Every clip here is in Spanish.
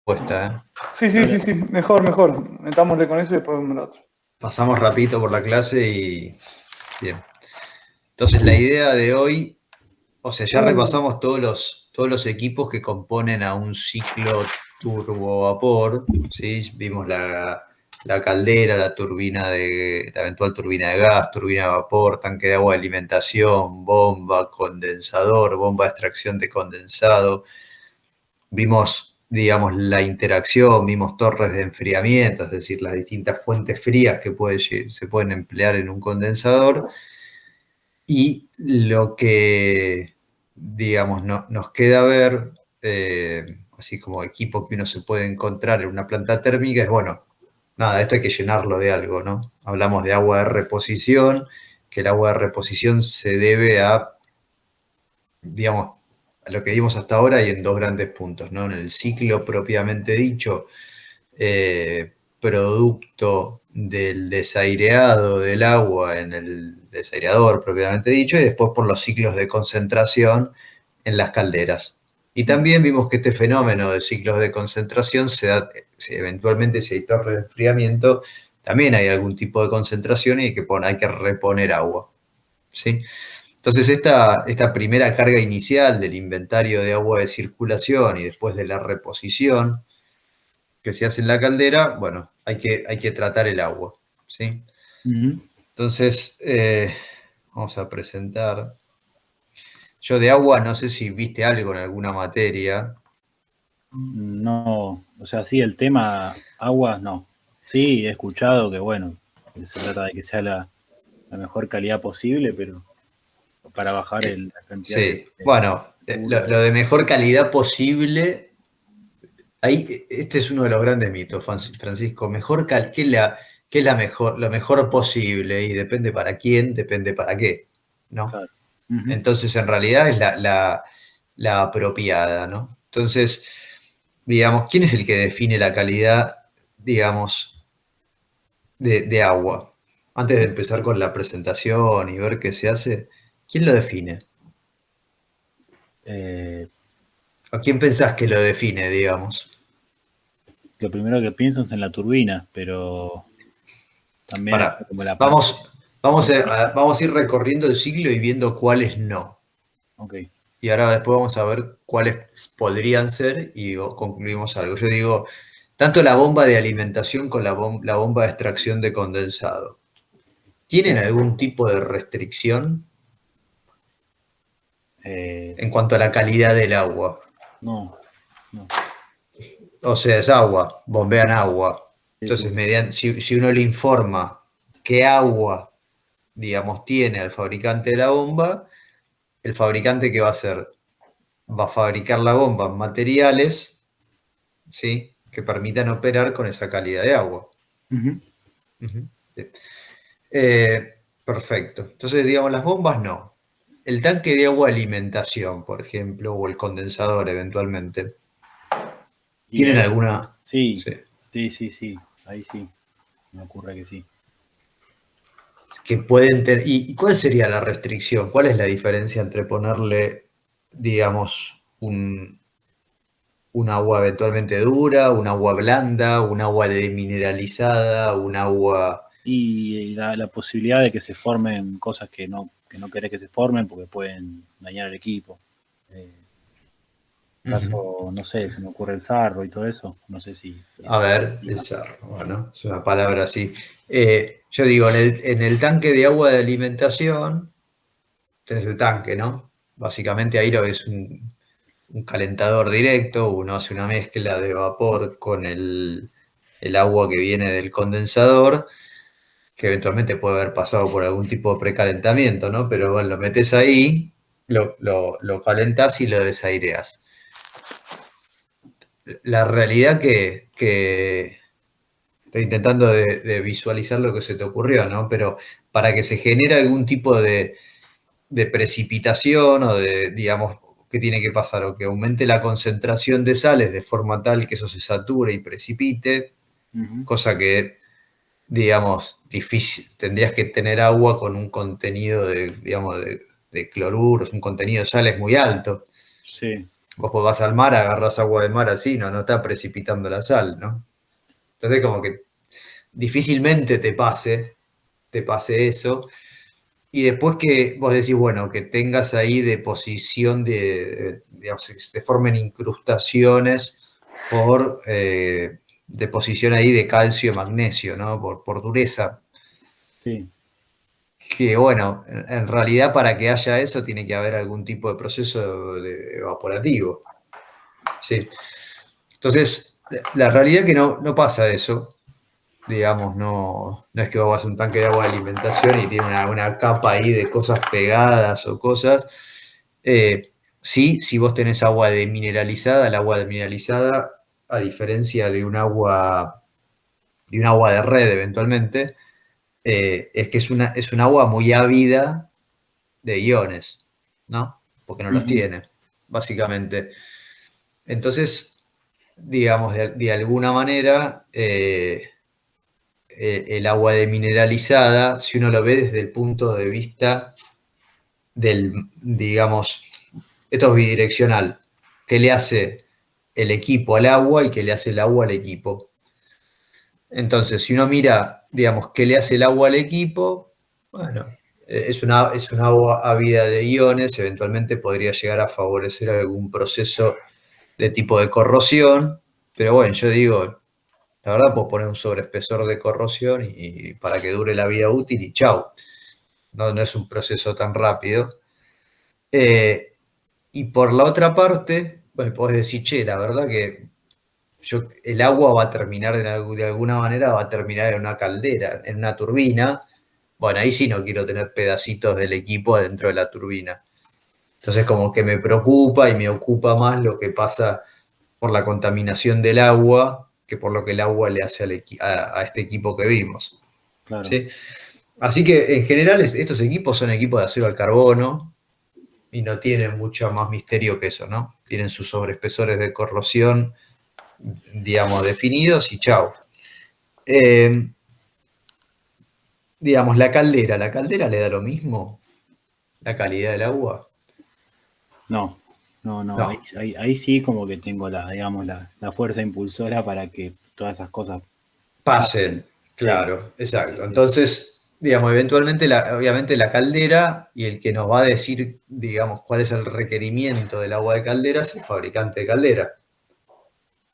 respuesta, ¿eh? Sí, sí, sí, sí, mejor. Metámosle con eso y después vemos lo otro. Pasamos rapidito por la clase y bien. Entonces la idea de hoy, o sea, ya repasamos todos los equipos que componen a un ciclo turbovapor, ¿sí? Vimos la caldera, la eventual turbina de gas, turbina de vapor, tanque de agua de alimentación, bomba, condensador, bomba de extracción de condensado. Vimos, digamos, la interacción, vimos torres de enfriamiento, es decir, las distintas fuentes frías que se pueden emplear en un condensador. Y lo que, digamos, nos queda ver, así como equipo que uno se puede encontrar en una planta térmica, es, bueno, nada, esto hay que llenarlo de algo, ¿no? Hablamos de agua de reposición, que el agua de reposición se debe a, digamos, a lo que vimos hasta ahora y en dos grandes puntos, ¿no? En el ciclo propiamente dicho, producto del desaireado del agua en el desaireador propiamente dicho, y después por los ciclos de concentración en las calderas. Y también vimos que este fenómeno de ciclos de concentración se da, eventualmente si hay torres de enfriamiento, también hay algún tipo de concentración y hay que reponer agua, ¿sí? Entonces esta primera carga inicial del inventario de agua de circulación y después de la reposición que se hace en la caldera, bueno, hay que tratar el agua, ¿sí? Entonces, vamos a presentar. Yo de agua no sé si viste algo en alguna materia. No, o sea, sí, el tema aguas no. Sí, he escuchado que, bueno, que se trata de que sea la mejor calidad posible, pero para bajar la cantidad Sí, bueno, lo de mejor calidad posible, ahí, este es uno de los grandes mitos, Francisco. ¿Qué es la mejor, lo mejor posible? Y depende para quién, depende para qué, ¿no? Claro. Entonces, en realidad es la apropiada, ¿no? Entonces, digamos, ¿quién es el que define la calidad, digamos, de agua? Antes de empezar con la presentación y ver qué se hace, ¿quién lo define? ¿A quién pensás que lo define, digamos? Lo primero que pienso es en la turbina, pero también está Para, como la parte. vamos a ir recorriendo el ciclo y viendo cuáles no. Ok. Y ahora después vamos a ver cuáles podrían ser y concluimos algo. Yo digo, tanto la bomba de alimentación con la bomba de extracción de condensado, ¿tienen algún tipo de restricción en cuanto a la calidad del agua? No, no. O sea, es agua, bombean agua. Sí, Entonces, sí. si uno le informa qué agua, digamos, tiene al fabricante de la bomba, el fabricante, ¿qué va a hacer? Va a fabricar la bomba en materiales, ¿sí?, que permitan operar con esa calidad de agua. Uh-huh. Perfecto. Entonces, digamos, las bombas no. El tanque de agua de alimentación, por ejemplo, o el condensador eventualmente, Y ¿tienen ahí alguna? sí, Sí. sí. Ahí sí, me ocurre que sí. Que pueden tener. ¿Y cuál sería la restricción? ¿Cuál es la diferencia entre ponerle, digamos, un agua eventualmente dura, un agua blanda, un agua demineralizada, un agua... Y la posibilidad de que se formen cosas que no querés que se formen porque pueden dañar el equipo. Caso, no sé, se me ocurre el sarro y todo eso. No sé si A ver, el sarro, bueno, es una palabra así. Yo digo, en el tanque de agua de alimentación, tenés el tanque, ¿no? Básicamente ahí lo es un calentador directo, uno hace una mezcla de vapor con el agua que viene del condensador, que eventualmente puede haber pasado por algún tipo de precalentamiento, ¿no? Pero bueno, lo metes ahí, lo calentás y lo desaireás. La realidad que estoy intentando de visualizar lo que se te ocurrió, ¿no? Pero para que se genere algún tipo de precipitación o de, digamos, ¿qué tiene que pasar? O que aumente la concentración de sales de forma tal que eso se sature y precipite, cosa que, digamos, difícil, tendrías que tener agua con un contenido de, digamos, de cloruros, un contenido de sales muy alto. Sí. Vos vas al mar, agarrás agua de mar así, no está precipitando la sal, ¿no? Entonces como que difícilmente te pase eso. Y después que vos decís, bueno, que tengas ahí deposición digamos, que se formen incrustaciones por deposición ahí de calcio y magnesio, ¿no? Por dureza. Sí. Que bueno, en realidad para que haya eso tiene que haber algún tipo de proceso evaporativo. ¿Sí? Entonces, la realidad es que no pasa eso. Digamos, no es que vos vas a un tanque de agua de alimentación y tiene una capa ahí de cosas pegadas o cosas. Sí, si vos tenés agua demineralizada, el agua demineralizada, a diferencia de un agua de red eventualmente, es que es un agua muy ávida de iones, ¿no? Porque no los Ujú. tiene, básicamente. Entonces, digamos, de alguna manera, el agua demineralizada, si uno lo ve desde el punto de vista digamos, esto es bidireccional, ¿qué le hace el equipo al agua y qué le hace el agua al equipo? Entonces, si uno mira, digamos, qué le hace el agua al equipo, bueno, es una agua ávida de iones, eventualmente podría llegar a favorecer algún proceso de tipo de corrosión, pero bueno, yo digo, la verdad, puedo poner un sobreespesor de corrosión y para que dure la vida útil y chau. No es un proceso tan rápido. Y por la otra parte, bueno, podés decir, che, la verdad que el agua va a terminar de alguna manera, va a terminar en una caldera, en una turbina. Bueno, ahí sí no quiero tener pedacitos del equipo adentro de la turbina. Entonces como que me preocupa y me ocupa más lo que pasa por la contaminación del agua que por lo que el agua le hace a este equipo que vimos. Claro. ¿Sí? Así que en general estos equipos son equipos de acero al carbono y no tienen mucho más misterio que eso, ¿no? Tienen sus sobreespesores de corrosión, digamos, definidos y chao. Digamos, la caldera le da lo mismo, la calidad del agua. No, no. Ahí, No, ahí sí como que tengo digamos, la fuerza impulsora para que todas esas cosas pasen. pasen, Sí, claro, sí, exacto. sí. Entonces, digamos, eventualmente, obviamente la caldera y el que nos va a decir, digamos, cuál es el requerimiento del agua de caldera es el fabricante de caldera.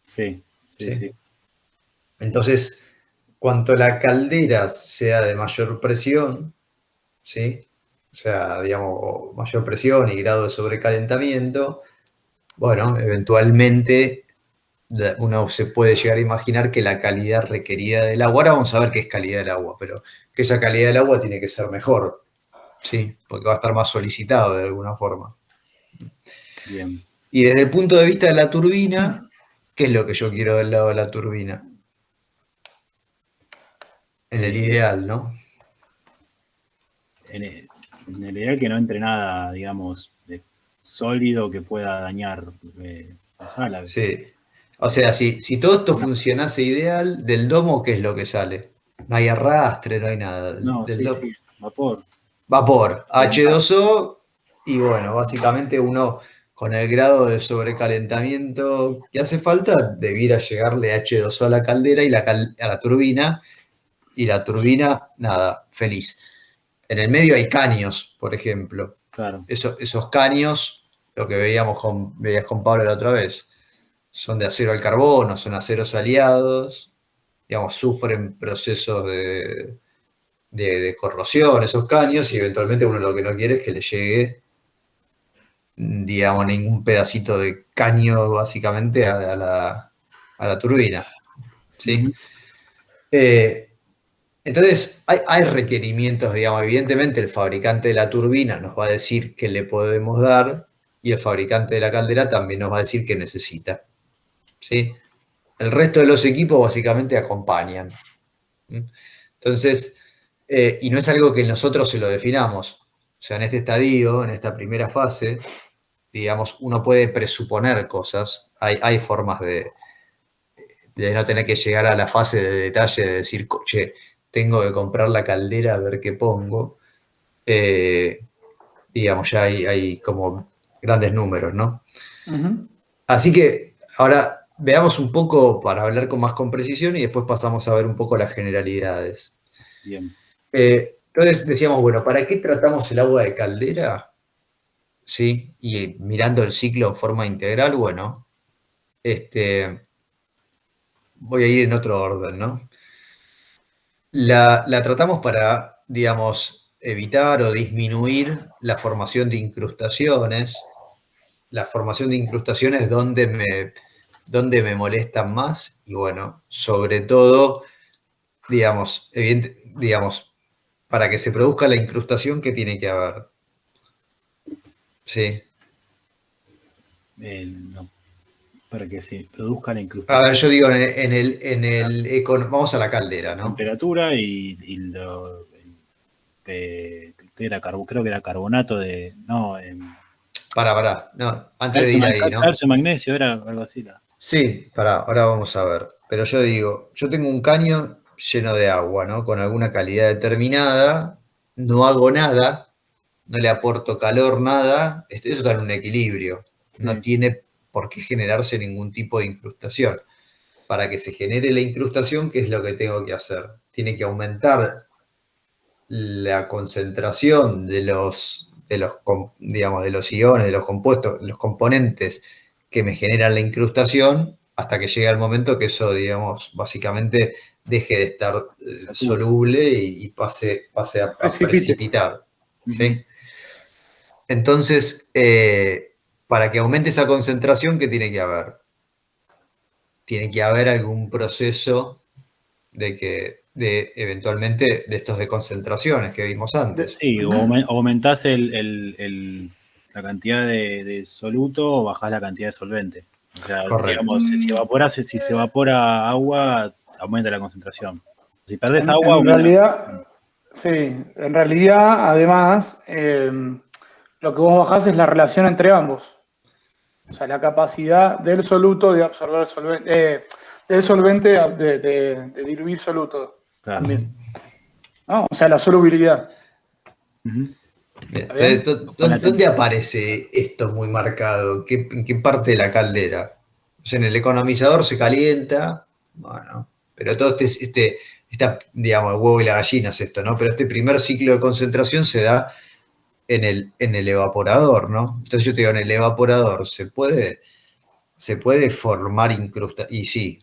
Sí, sí, ¿Sí? sí. Entonces, cuanto la caldera sea de mayor presión, ¿sí? O sea, digamos, mayor presión y grado de sobrecalentamiento, bueno, eventualmente uno se puede llegar a imaginar que la calidad requerida del agua, ahora vamos a ver qué es calidad del agua, pero que esa calidad del agua tiene que ser mejor, ¿sí? Porque va a estar más solicitado de alguna forma. Bien. Y desde el punto de vista de la turbina, ¿qué es lo que yo quiero del lado de la turbina? En el Eh, ideal, ¿no? en el ideal que no entre nada, digamos, de sólido que pueda dañar los álabes. Sí. O sea, si todo esto funcionase ideal, del domo, ¿qué es lo que sale? No hay arrastre, no hay nada. No, Del sí, domo. sí, vapor. Vapor, Calentar. H2O, y bueno, básicamente uno con el grado de sobrecalentamiento que hace falta, debiera llegarle H2O a la caldera y a la turbina, y la turbina, nada, feliz. En el medio hay caños, por ejemplo. Claro. Esos caños, lo que veías con Pablo la otra vez, son de acero al carbono, son aceros aliados, digamos, sufren procesos de corrosión esos caños y eventualmente uno lo que no quiere es que le llegue, digamos, ningún pedacito de caño básicamente a la turbina. ¿Sí? Ujú. Eh, entonces, hay requerimientos, digamos, evidentemente el fabricante de la turbina nos va a decir qué le podemos dar y el fabricante de la caldera también nos va a decir qué necesita. ¿Sí? El resto de los equipos básicamente acompañan. Entonces, y no es algo que nosotros se lo definamos. O sea, en este estadio, en esta primera fase, digamos, uno puede presuponer cosas. Hay formas de no tener que llegar a la fase de detalle de decir, che, tengo que comprar la caldera a ver qué pongo. Digamos, ya hay como grandes números, ¿no? Ujú. Así que ahora veamos un poco para hablar con precisión y después pasamos a ver un poco las generalidades. Bien. Entonces decíamos, bueno, ¿para qué tratamos el agua de caldera? Sí, y mirando el ciclo en forma integral, bueno, voy a ir en otro orden, ¿no? La tratamos para, digamos, evitar o disminuir la formación de incrustaciones. La formación de incrustaciones donde me molestan más y bueno, sobre todo, digamos, para que se produzca la incrustación, ¿qué tiene que haber? Sí. No, para que se produzca la A ver, incrustación. yo digo, vamos a la caldera, ¿no? Temperatura que era creo que era carbonato de. No, Pará, no, antes de ir ahí, ¿no? calcio, magnesio, era algo así. Sí, pará, ahora vamos a ver. Pero yo digo, yo tengo un caño lleno de agua, ¿no? Con alguna calidad determinada, no hago nada, no le aporto calor, nada, eso está en un equilibrio. No Sí. tiene por qué generarse ningún tipo de incrustación. Para que se genere la incrustación, ¿qué es lo que tengo que hacer? Tiene que aumentar la concentración digamos, de los iones, de los compuestos, los componentes que me generan la incrustación, hasta que llegue el momento que eso, digamos, básicamente deje de estar Satura. soluble y pase a Precipite. precipitar. Ujú. ¿Sí? Entonces, para que aumente esa concentración, ¿qué tiene que haber? Tiene que haber algún proceso de eventualmente de estos de concentraciones que vimos antes. Sí, o aumentás la cantidad de soluto o bajás la cantidad de solvente. O sea, Correcto. digamos, si se evapora agua, aumenta la concentración. Si perdés agua, En aumenta la realidad, concentración. sí, en realidad, además, lo que vos bajás es la relación entre ambos. O sea, la capacidad del soluto de absorber solvente, del solvente de diluir soluto Claro. también. ¿No? O sea, la solubilidad. Ujú. Bien, ¿Está entonces, bien? Con la ¿dónde temperatura. aparece esto muy marcado? ¿En qué parte de la caldera? O sea, en el economizador se calienta, bueno, pero todo digamos, el huevo y la gallina es esto, ¿no? Pero este primer ciclo de concentración se da en el evaporador, ¿no? Entonces yo te digo, en el evaporador se puede formar incrustación, y sí,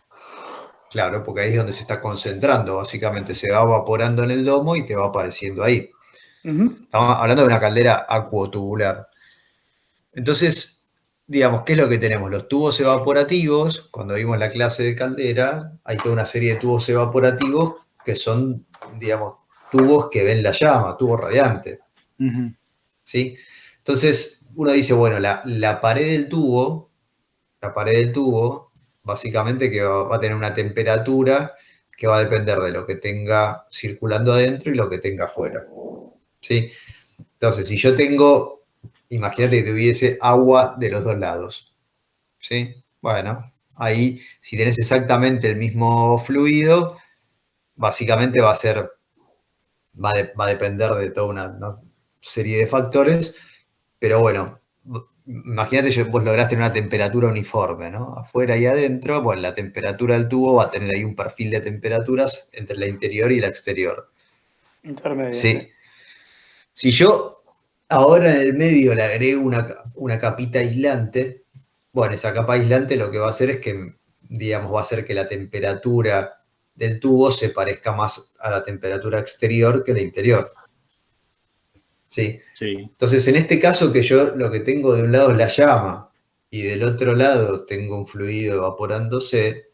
claro, porque ahí es donde se está concentrando, básicamente se va evaporando en el domo y te va apareciendo ahí. Ujú. Estamos hablando de una caldera acuotubular. Entonces, digamos, ¿qué es lo que tenemos? Los tubos evaporativos, cuando vimos la clase de caldera, hay toda una serie de tubos evaporativos que son, digamos, tubos que ven la llama, tubos radiantes, Ujú. ¿sí? Entonces, uno dice, bueno, la pared del tubo, básicamente que va a tener una temperatura que va a depender de lo que tenga circulando adentro y lo que tenga afuera, ¿sí? Entonces, si yo tengo, imagínate que tuviese agua de los dos lados, ¿sí? Bueno, ahí si tenés exactamente el mismo fluido, básicamente va a depender de toda una serie de factores, pero bueno, imagínate vos lograste tener una temperatura uniforme, ¿no? Afuera y adentro, bueno, la temperatura del tubo va a tener ahí un perfil de temperaturas entre la interior y la exterior. Intermedio, sí. Sí. Si yo ahora en el medio le agrego una capita aislante, bueno, esa capa aislante lo que va a hacer es que, digamos, va a hacer que la temperatura del tubo se parezca más a la temperatura exterior que la interior. ¿Sí? Sí. Entonces, en este caso que yo lo que tengo de un lado es la llama y del otro lado tengo un fluido evaporándose,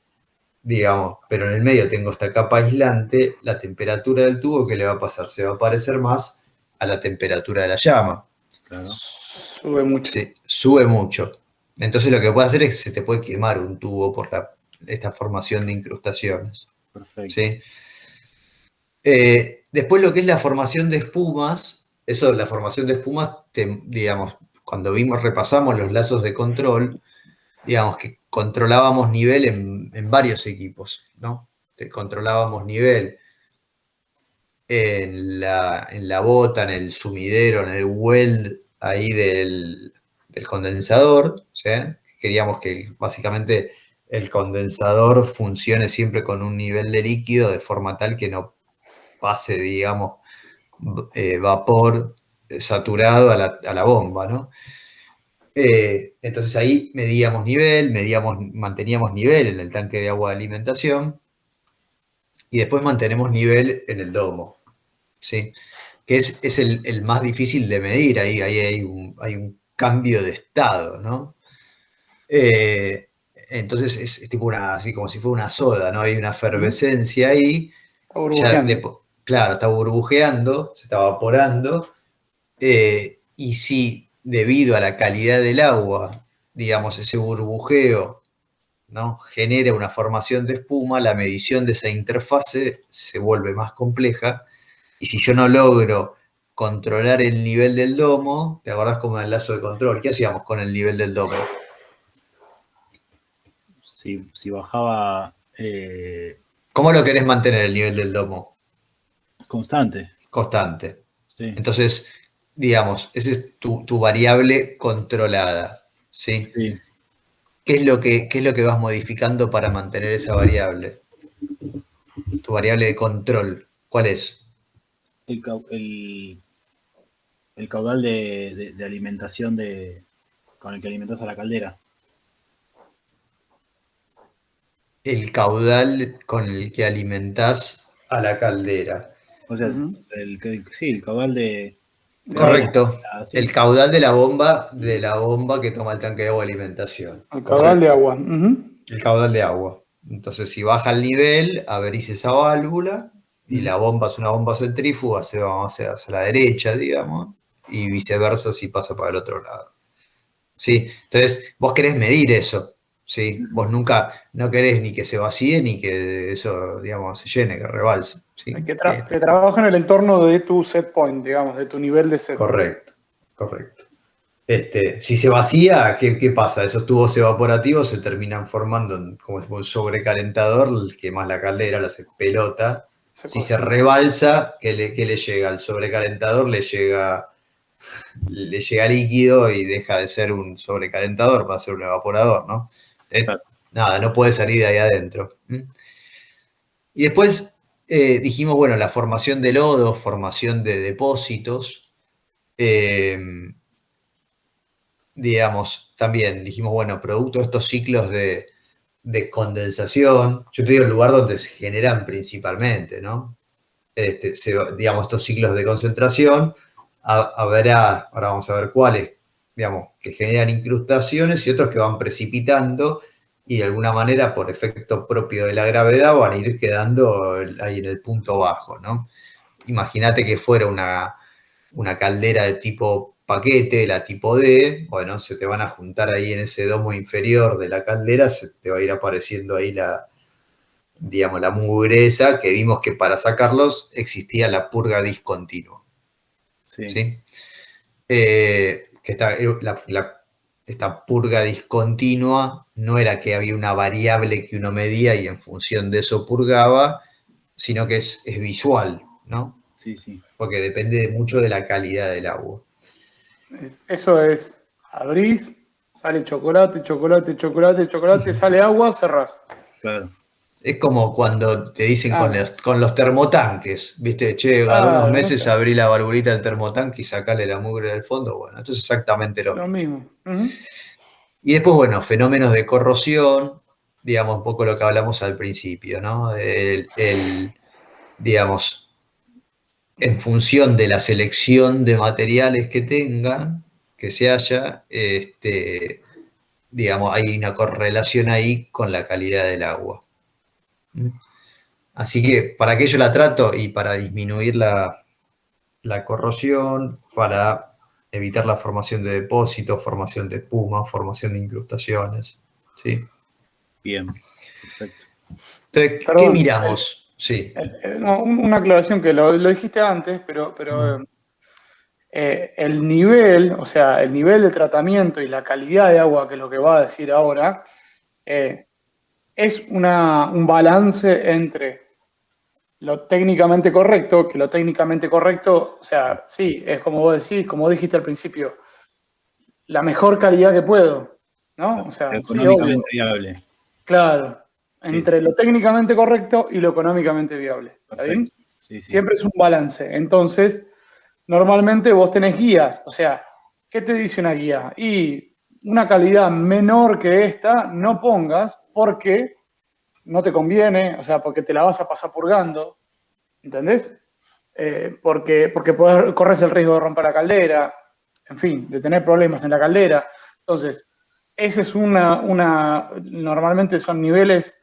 digamos, pero en el medio tengo esta capa aislante, la temperatura del tubo, ¿qué le va a pasar? Se va a parecer más a la temperatura de la llama. Claro. Sube mucho. Sí, sube mucho. Entonces lo que puede hacer es que se te puede quemar un tubo por esta formación de incrustaciones. Perfecto. ¿Sí? Después lo que es la formación de espumas, eso, la formación de espumas, digamos, cuando repasamos los lazos de control, digamos que controlábamos nivel en varios equipos, ¿no? Controlábamos nivel en la bota, en el sumidero, en el weld ahí del condensador, ¿sí? Queríamos que básicamente el condensador funcione siempre con un nivel de líquido de forma tal que no pase, digamos, vapor saturado a la bomba, ¿no? Entonces ahí medíamos nivel, manteníamos nivel en el tanque de agua de alimentación y después mantenemos nivel en el domo, ¿sí? Que es el más difícil de medir, ahí hay un cambio de estado, ¿no? Entonces es tipo así como si fuera una soda, ¿no? Hay una efervescencia ahí, Está burbujeando. claro, está burbujeando, se está evaporando, y si debido a la calidad del agua, digamos, ese burbujeo, ¿no?, genera una formación de espuma, la medición de esa interfase se vuelve más compleja, y si yo no logro controlar el nivel del domo, ¿te acordás como en el lazo de control? ¿Qué hacíamos con el nivel del domo? Si bajaba ¿Cómo lo querés mantener el nivel del domo? constante, Constante. sí, Entonces, digamos, esa es tu variable controlada, ¿sí? sí. ¿Qué es lo que vas modificando para mantener esa variable? Tu variable de control, ¿cuál es? El, el caudal de alimentación con el que alimentas a la caldera. El caudal con el que alimentás a la caldera. O sea, sí, el caudal de aire. Correcto. Sí, El caudal de la bomba que toma el tanque de agua de alimentación. El caudal de Correcto. agua. Ujú. El caudal de agua. Entonces, si baja el nivel, abrís esa válvula y la bomba es una bomba centrífuga, se va hacia la derecha, digamos, y viceversa si pasa para el otro lado. ¿Sí? Entonces, vos querés medir eso, ¿sí? Vos nunca, no querés ni que se vacíe ni que eso, digamos, se llene, que rebalse, ¿sí? Que trabaja en el entorno de tu set point, digamos, de tu nivel de set. Correcto, correcto. Si se vacía, ¿qué pasa? Esos tubos evaporativos se terminan formando como si fuera un sobrecalentador, que más la caldera la hace pelota. Si se rebalsa, ¿qué le llega? Al sobrecalentador le llega líquido y deja de ser un sobrecalentador, va a ser un evaporador, ¿no? claro. Nada, no puede salir de ahí adentro. Y después dijimos, bueno, la formación de lodo, formación de depósitos. Digamos, también dijimos, bueno, producto de estos ciclos de condensación, yo te digo el lugar donde se generan principalmente, ¿no? Digamos, estos ciclos de concentración, ahora vamos a ver cuáles, digamos, que generan incrustaciones y otros que van precipitando y de alguna manera, por efecto propio de la gravedad, van a ir quedando ahí en el punto bajo, ¿no? Imagínate que fuera una caldera de tipo paquete, la tipo D, bueno, se te van a juntar ahí en ese domo inferior de la caldera, se te va a ir apareciendo ahí digamos, la mugreza, que vimos que para sacarlos existía la purga discontinua. Sí. ¿Sí? Esta purga discontinua no era que había una variable que uno medía y en función de eso purgaba, sino que es visual, ¿no? Sí, sí. Porque depende mucho de la calidad del agua. Eso es, abrís, sale chocolate, chocolate, chocolate, chocolate, sale agua, cerrás. Claro. Es como cuando te dicen Ah, con los termotanques, ¿viste? Che, cada unos claro, meses no sé, abrí la valvulita del termotanque y sacale la mugre del fondo. Bueno, esto es exactamente lo lo mismo. mismo. Ujú. Y después, bueno, fenómenos de corrosión, digamos, un poco lo que hablamos al principio, ¿no? Digamos, en función de la selección de materiales que tengan, que se haya, digamos, hay una correlación ahí con la calidad del agua. Así que para que yo la trato y para disminuir la corrosión, para evitar la formación de depósitos, formación de espuma, formación de incrustaciones, ¿sí? Bien, perfecto. Entonces, ¿qué Perdón, miramos? Sí. no, una aclaración que lo dijiste antes, pero el nivel, o sea, el nivel de tratamiento y la calidad de agua, que es lo que va a decir ahora, es un balance entre lo técnicamente correcto, que lo técnicamente correcto, o sea, sí, es como vos decís, como dijiste al principio, la mejor calidad que puedo, ¿no? O sea, sí, económicamente obvio. viable. Claro, entre lo técnicamente correcto y lo económicamente viable. ¿Está bien? Perfecto. Sí, sí. Siempre es un balance. Entonces, normalmente vos tenés guías. O sea, ¿qué te dice una guía? Y una calidad menor que esta no pongas porque no te conviene, o sea, porque te la vas a pasar purgando. ¿Entendés? Porque corres el riesgo de romper la caldera, en fin, de tener problemas en la caldera. Entonces, ese es normalmente son niveles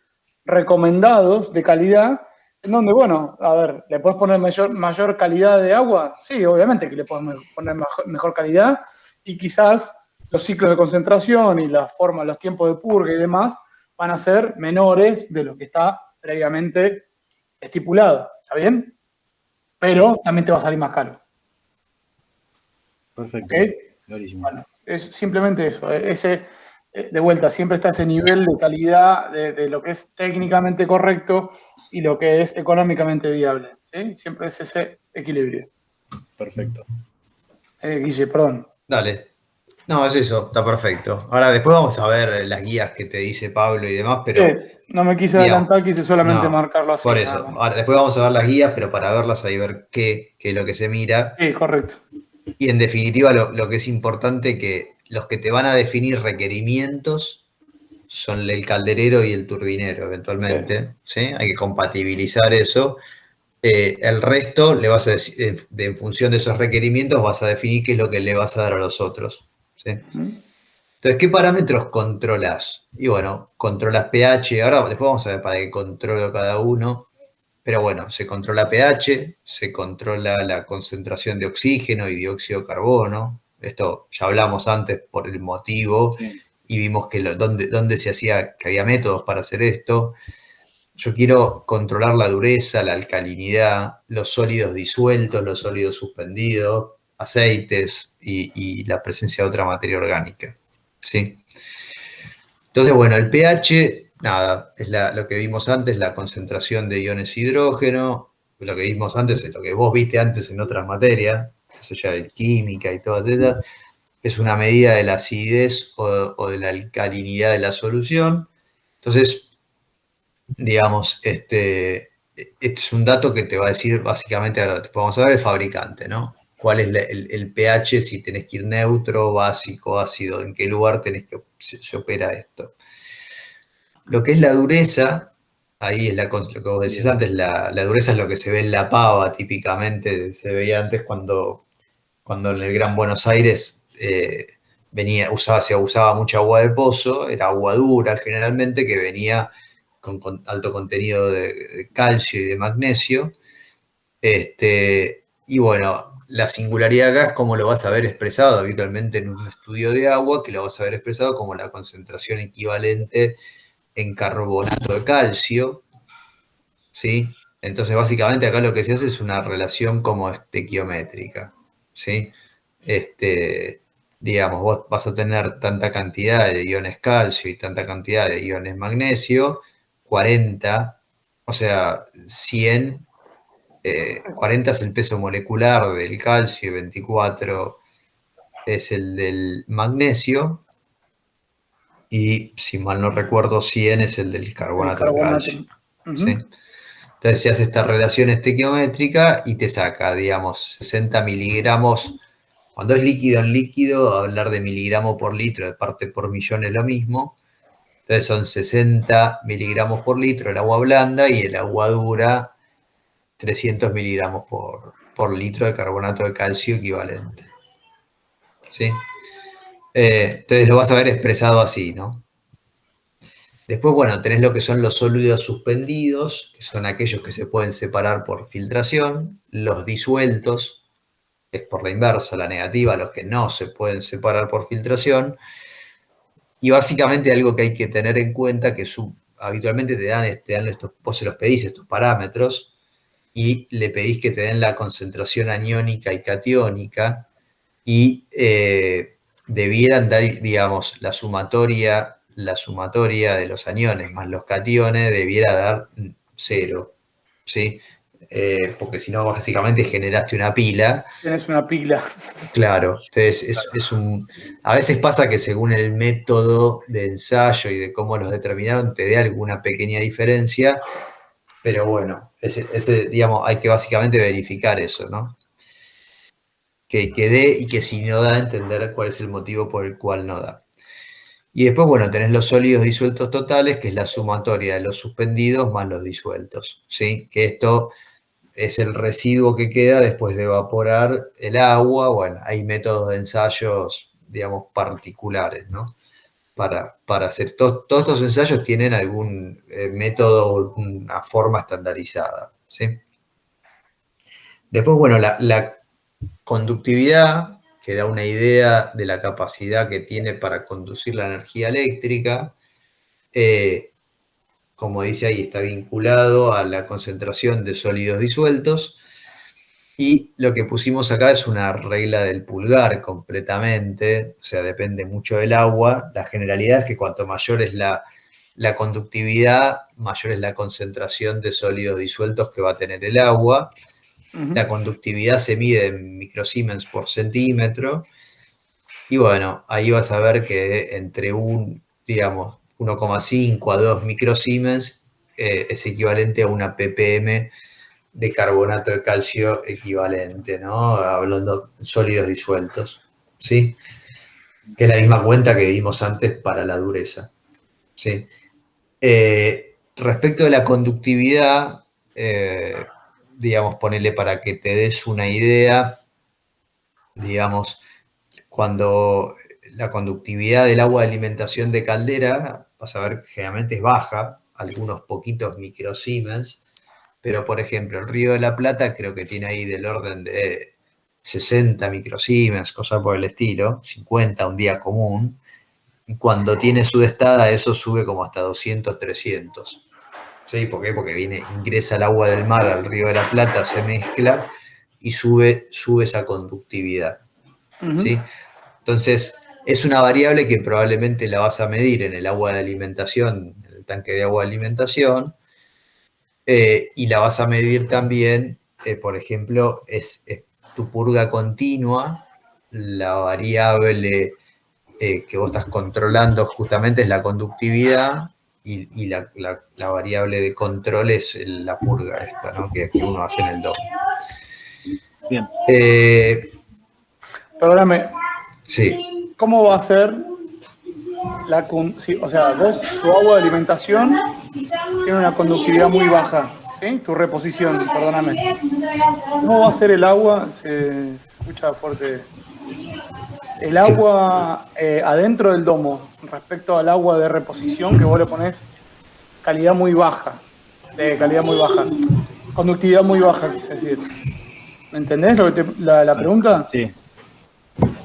recomendados de calidad, en donde, bueno, a ver, ¿le puedes poner mayor calidad de agua? Sí, obviamente que le podemos poner mejor calidad, y quizás los ciclos de concentración y las formas, los tiempos de purga y demás van a ser menores de lo que está previamente estipulado. ¿Está bien? Pero también te va a salir más caro. Perfecto. ¿Ok? Clarísimo. Bueno, es simplemente eso. De vuelta, siempre está ese nivel de calidad de lo que es técnicamente correcto y lo que es económicamente viable. ¿Sí? Siempre es ese equilibrio. Perfecto. Guille, perdón. Dale. No, es eso, está perfecto. Ahora, después vamos a ver las guías que te dice Pablo y demás, pero No me quise digamos, adelantar, quise solamente no, marcarlo así. por Nada eso. más. Ahora, después vamos a ver las guías, pero para verlas hay que ver qué es lo que se mira. Sí, correcto. Y en definitiva, lo que es importante que los que te van a definir requerimientos son el calderero y el turbinero, eventualmente. ¿Sí? Hay que compatibilizar eso. El resto le vas a decir, en función de esos requerimientos, vas a definir qué es lo que le vas a dar a los otros. ¿Sí? Entonces, ¿qué parámetros controlas? Y bueno, controlas pH. Ahora, después vamos a ver para qué controlo cada uno. Pero bueno, se controla pH, se controla la concentración de oxígeno y dióxido de carbono. Esto ya hablamos antes por el motivo, Sí. y vimos que dónde se hacía, que había métodos para hacer esto. Yo quiero controlar la dureza, la alcalinidad, los sólidos disueltos, los sólidos suspendidos, aceites y la presencia de otra materia orgánica. ¿Sí? Entonces, bueno, el pH, nada, es lo que vimos antes, la concentración de iones hidrógeno. Lo que vimos antes es lo que vos viste antes en otras materias, eso ya es química y todas esas. Es una medida de la acidez o de la alcalinidad de la solución. Entonces, digamos, este es un dato que te va a decir básicamente, ahora después vamos a ver el fabricante, ¿no? ¿Cuál es el pH, si tenés que ir neutro, básico, ácido, en qué lugar tenés que se opera esto? Lo que es la dureza, ahí es lo que vos decís antes, la dureza es lo que se ve en la pava, típicamente se veía antes cuando en el Gran Buenos Aires se usaba mucha agua de pozo, era agua dura generalmente, que venía con alto contenido de calcio y de magnesio. Y bueno, la singularidad acá es cómo lo vas a ver expresado habitualmente en un estudio de agua, que lo vas a ver expresado como la concentración equivalente en carbonato de calcio, ¿sí? Entonces, básicamente acá lo que se hace es una relación como estequiométrica, ¿sí? Digamos, vos vas a tener tanta cantidad de iones calcio y tanta cantidad de iones magnesio, 40, o sea, 100, 40 es el peso molecular del calcio y 24 es el del magnesio, y si mal no recuerdo, 100 es el del carbonato de calcio. ¿Sí? Entonces se hace esta relación estequiométrica y te saca, digamos, 60 miligramos. Cuando es líquido en líquido, hablar de miligramo por litro, de parte por millón es lo mismo. Entonces son 60 miligramos por litro el agua blanda, y el agua dura 300 miligramos por litro de carbonato de calcio equivalente. ¿Sí? Entonces lo vas a ver expresado así, ¿no? Después, bueno, tenés lo que son los sólidos suspendidos, que son aquellos que se pueden separar por filtración. Los disueltos, es por la inversa, la negativa, los que no se pueden separar por filtración. Y básicamente algo que hay que tener en cuenta, que habitualmente te dan estos, vos se los pedís estos parámetros, y le pedís que te den la concentración aniónica y catiónica, y debieran dar, digamos, la sumatoria de los aniones más los cationes debiera dar 0, ¿sí? porque si no, básicamente generaste una pila. Tienes una pila. Claro, entonces a veces pasa que según el método de ensayo y de cómo los determinaron, te dé alguna pequeña diferencia, pero bueno, digamos, hay que básicamente verificar eso, ¿no? Que dé y que si no da, entender cuál es el motivo por el cual no da. Y después, bueno, tenés los sólidos disueltos totales, que es la sumatoria de los suspendidos más los disueltos, ¿sí? Que esto es el residuo que queda después de evaporar el agua. Bueno, hay métodos de ensayos, digamos, particulares, ¿no? Para hacer. Todos estos ensayos tienen algún método, una forma estandarizada, ¿sí? Después, bueno, la conductividad, que da una idea de la capacidad que tiene para conducir la energía eléctrica, como dice ahí, está vinculado a la concentración de sólidos disueltos. Y lo que pusimos acá es una regla del pulgar completamente, o sea, depende mucho del agua. La generalidad es que cuanto mayor es la conductividad, mayor es la concentración de sólidos disueltos que va a tener el agua. La conductividad se mide en microsiemens por centímetro. Y bueno, ahí vas a ver que entre digamos, 1,5 a 2 microsiemens es equivalente a una ppm de carbonato de calcio equivalente, ¿no? Hablando de sólidos disueltos, ¿sí? Que es la misma cuenta que vimos antes para la dureza, ¿sí? Respecto de la conductividad, digamos, ponele para que te des una idea, digamos, cuando la conductividad del agua de alimentación de caldera, vas a ver que generalmente es baja, algunos poquitos microsiemens, pero por ejemplo, el Río de la Plata creo que tiene ahí del orden de 60 microsiemens, cosa por el estilo, 50 un día común, y cuando tiene sudestada eso sube como hasta 200, 300. ¿Sí? ¿Por qué? Porque ingresa el agua del mar al Río de la Plata, se mezcla y sube esa conductividad. ¿Sí? Entonces, es una variable que probablemente la vas a medir en el agua de alimentación, en el tanque de agua de alimentación, y la vas a medir también, por ejemplo, es tu purga continua, la variable que vos estás controlando justamente es la conductividad y la variable de control es la purga esta, ¿no? que uno hace en el DOM. Bien. Perdóname. Sí. ¿Cómo va a ser o sea, tu agua de alimentación tiene una conductividad muy baja, ¿sí? Tu reposición, perdóname. ¿Cómo va a ser el agua? Se escucha fuerte. El agua adentro del domo, respecto al agua de reposición que vos le ponés calidad muy baja, conductividad muy baja, quise decir. ¿Me entendés la pregunta? Sí.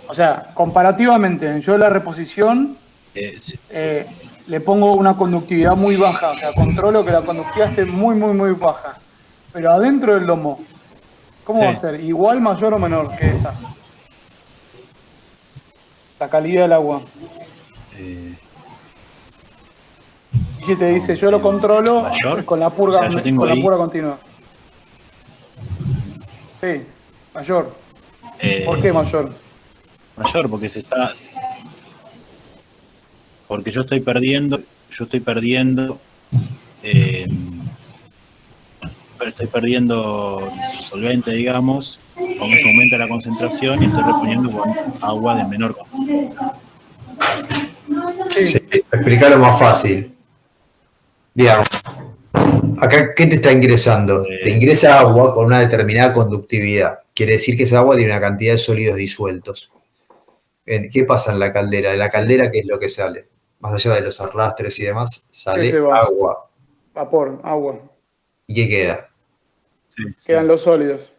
O sea, comparativamente, yo la reposición Sí. le pongo una conductividad muy baja, o sea, controlo que la conductividad esté muy, muy, muy baja. Pero adentro del domo, ¿cómo va a ser? ¿Igual, mayor o menor que esa? La calidad del agua. Y si te dice, yo lo controlo ¿mayor? con la purga, O sea, con la purga continua. Sí, mayor. ¿Por qué mayor? Mayor, porque yo estoy perdiendo solvente, digamos, con eso aumenta la concentración y estoy reponiendo con agua de menor concentración. Sí, explicarlo más fácil. Digamos, acá, ¿qué te está ingresando? Te ingresa agua con una determinada conductividad. Quiere decir que esa agua tiene una cantidad de sólidos disueltos. ¿Qué pasa en la caldera? De la caldera, ¿qué es lo que sale? Más allá de los arrastres y demás, sale agua. Vapor, agua. ¿Y qué queda? Quedan los sólidos.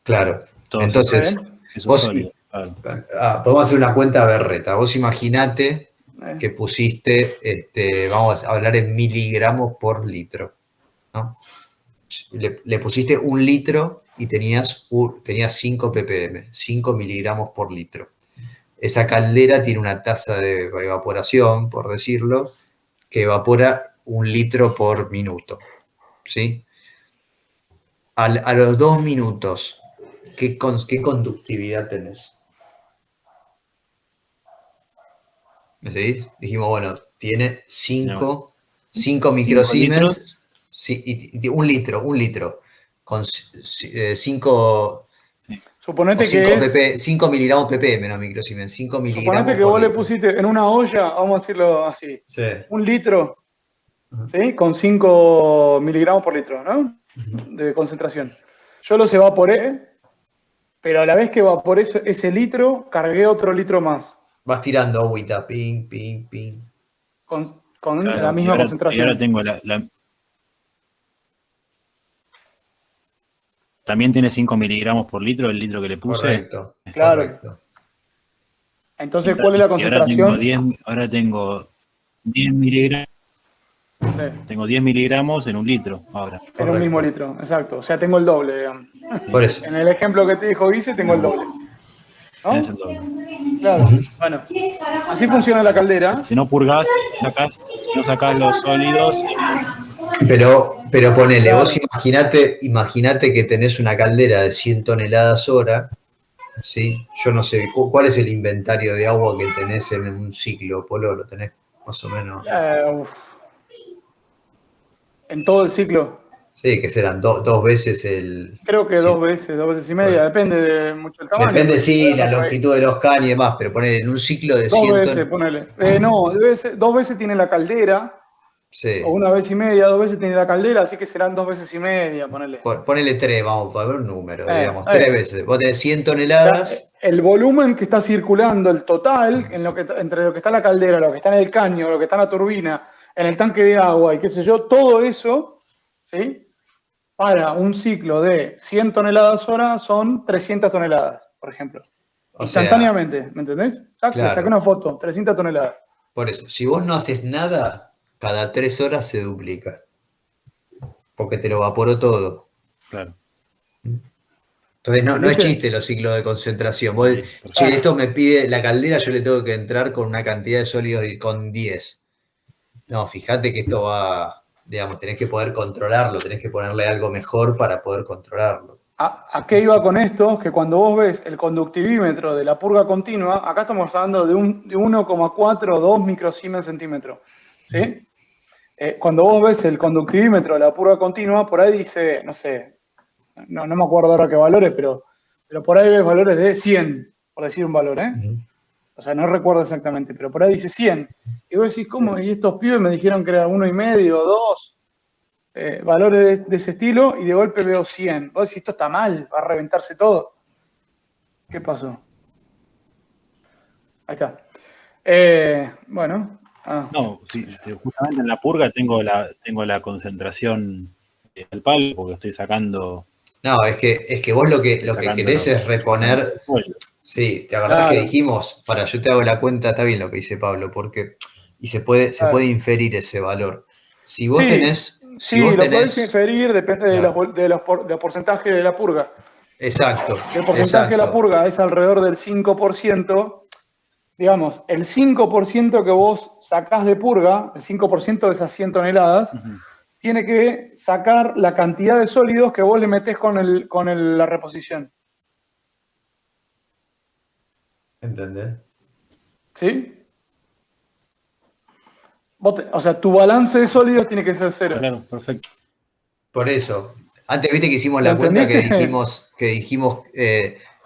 Claro. Entonces, vos, podemos hacer una cuenta berreta. Vos imaginate que pusiste, vamos a hablar en miligramos por litro, ¿no? Le pusiste 1 litro y tenías 5 ppm, 5 miligramos por litro. Esa caldera tiene una tasa de evaporación, por decirlo, que evapora 1 litro por minuto, ¿sí? a los 2 minutos, ¿qué conductividad tenés? ¿Me seguís? Dijimos, bueno, tiene 5 5 microsiemens, litros. sí, y un litro, con 5 Suponete que es, pp, 5 miligramos ppm, no microsiemens, 5 suponete miligramos que por vos le litro. pusiste en una olla, vamos a decirlo así, Sí. 1 litro, Ajá. ¿sí? Con 5 miligramos por litro, ¿no? De concentración. Yo los evaporé, pero a la vez que evaporé ese litro, cargué otro litro más, Vas tirando agüita, ping, ping, ping. con la Claro, y misma ahora concentración. tengo también tiene 5 miligramos por litro el litro que le puse. Correcto, Claro. correcto. Entonces, ¿cuál es la Y concentración? ahora tengo 10 miligramos. Sí, Tengo 10 miligramos en un litro ahora. en un mismo Correcto. litro, exacto. O sea, tengo el doble, digamos. Por eso. En el ejemplo que te dijo Guille, tengo el doble. Tenés ¿No? el doble. Claro. Bueno, así funciona la caldera. Si no purgás, si no sacás los sólidos, Pero ponele, Claro. vos imaginate que tenés una caldera de 100 toneladas hora, ¿sí? Yo no sé, ¿cuál es el inventario de agua que tenés en un ciclo, Polo? ¿Lo tenés más o menos? Uf. En todo el ciclo. Sí, que serán 2 veces el... Creo que sí. 2 veces y media, depende de mucho el tamaño. Depende, pero sí, la por ahí. longitud de los caños y demás, pero ponele en un ciclo de 2 100 veces, ponele. No, 2 veces tiene la caldera, sí. o 1 vez y media, 2 veces tiene la caldera, así que serán 2 veces y media, ponele. Ponele 3, vamos, para ver un número, digamos, Ahí. 3 veces. Vos tenés 100 O sea, toneladas, el volumen que está circulando, el total, entre lo que está la caldera, lo que está en el caño, lo que está en la turbina, en el tanque de agua y qué sé yo, todo eso, ¿sí? Para un ciclo de 100 toneladas hora son 300 toneladas, por ejemplo. o sea, Instantáneamente, ¿me entendés? Le saqué claro, una foto, 300 toneladas. por eso, si vos no haces nada, cada 3 horas se duplica, porque te lo evaporó todo. claro. Entonces no es ¿Viste? chiste los ciclos de concentración. Vos, Sí, che, perfecto. esto me pide la caldera, yo le tengo que entrar con una cantidad de sólidos con 10. No, fíjate que esto va, digamos, tenés que poder controlarlo, tenés que ponerle algo mejor para poder controlarlo. ¿A qué iba con esto? Que cuando vos ves el conductivímetro de la purga continua, acá estamos hablando de 1,4 o 2 microsiemens centímetro. ¿Sí? Cuando vos ves el conductivímetro de la purga continua, por ahí dice, no sé, no me acuerdo ahora qué valores, pero por ahí ves valores de 100, por decir un valor, ¿eh? O sea, no recuerdo exactamente, pero por ahí dice 100. Y vos decís, ¿cómo? Y estos pibes me dijeron que era 1,5 o 2. Valores de ese estilo, y de golpe veo 100. Vos decís, esto está mal, va a reventarse todo. ¿Qué pasó? Ahí está. Bueno. No, sí, justamente en la purga tengo la concentración del palo, porque estoy sacando. No, es que vos lo que querés es reponer. Sí, ¿te acordás que dijimos? Yo te hago la cuenta, está bien lo que dice Pablo, porque se puede inferir ese valor. Si vos tenés. Sí, lo podés inferir, depende del porcentaje de la purga. Exacto. Si el porcentaje de la purga es alrededor del 5%, digamos, el 5% que vos sacás de purga, el 5% de esas 100 toneladas, tiene que sacar la cantidad de sólidos que vos le metés con la reposición. ¿Entendés? ¿Sí? O sea, tu balance de sólidos tiene que ser 0. Claro, perfecto. Por eso. Antes viste que hicimos la cuenta que dijimos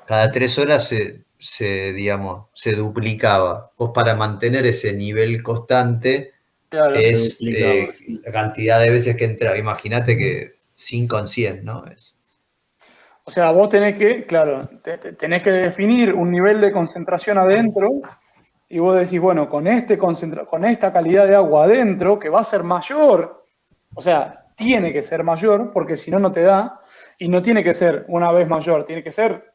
cada 3 horas se duplicaba. Vos para mantener ese nivel constante es la cantidad de veces que entraba. Imagínate que 5 en 100, ¿no? O sea, vos tenés que definir un nivel de concentración adentro, y vos decís, bueno, con esta calidad de agua adentro, que va a ser mayor, o sea, tiene que ser mayor, porque si no, no te da, y no tiene que ser una vez mayor, tiene que ser,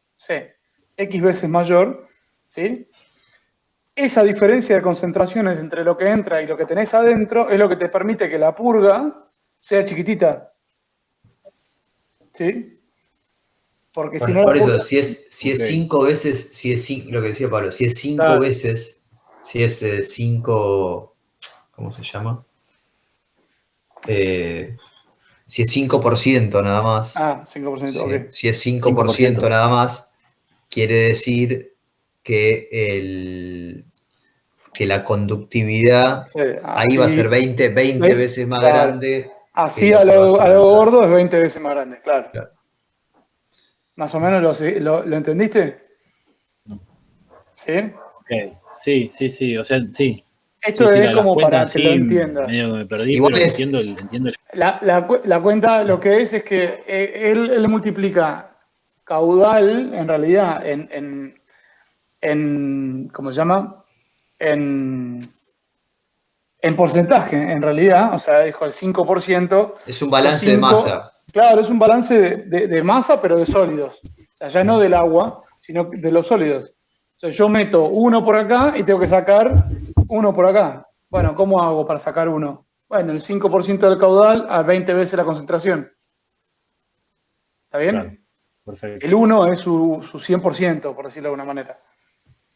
X veces mayor, ¿sí? Esa diferencia de concentraciones entre lo que entra y lo que tenés adentro es lo que te permite que la purga sea chiquitita, ¿sí? Porque si no, por eso, si es 5 veces, lo que decía Pablo, si es 5 veces, si es 5, ¿cómo se llama? Si es 5% nada más, 5%, ¿sí? ok. Si es 5% nada más, quiere decir que, que la conductividad Sí, ahí va a ser 20 veces más claro. grande que Así lo a que va a ser a la lo entrada. gordo es 20 veces más grande, claro. Claro. ¿Más o menos lo entendiste? ¿Sí? Ok, sí, o sea, sí. Esto Sí, es las como para cuentas que lo sí, medio que entiendas. me perdí, Igual pero es, entiendo La cuenta lo que es que él multiplica caudal, en realidad, ¿cómo se llama? En, en porcentaje, en realidad, o sea, dijo el 5%, es un esos balance de 5 masa. claro, es un balance de masa, pero de sólidos. O sea, ya no del agua, sino de los sólidos. O sea, yo meto uno por acá y tengo que sacar uno por acá. Bueno, ¿cómo hago para sacar uno? Bueno, el 5% del caudal a 20 veces la concentración. ¿Está claro, bien? perfecto. El uno es su 100%, por decirlo de alguna manera.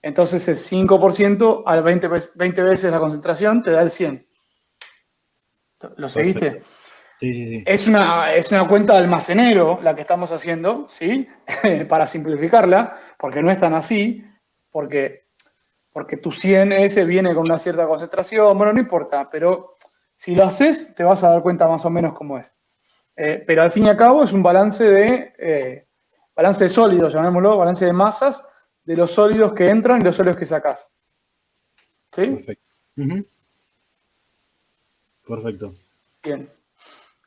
Entonces, el 5% a 20 veces la concentración te da el 100. ¿Lo Perfecto. seguiste? Sí. Es una cuenta de almacenero la que estamos haciendo, ¿sí? Para simplificarla, porque no es tan así, porque, porque tu 100S viene con una cierta concentración, bueno, no importa, pero si lo haces, te vas a dar cuenta más o menos cómo es. Pero al fin y al cabo es un balance de sólidos, llamémoslo, balance de masas, de los sólidos que entran y los sólidos que sacás. ¿Sí? Perfecto. Ujú. Perfecto. Bien,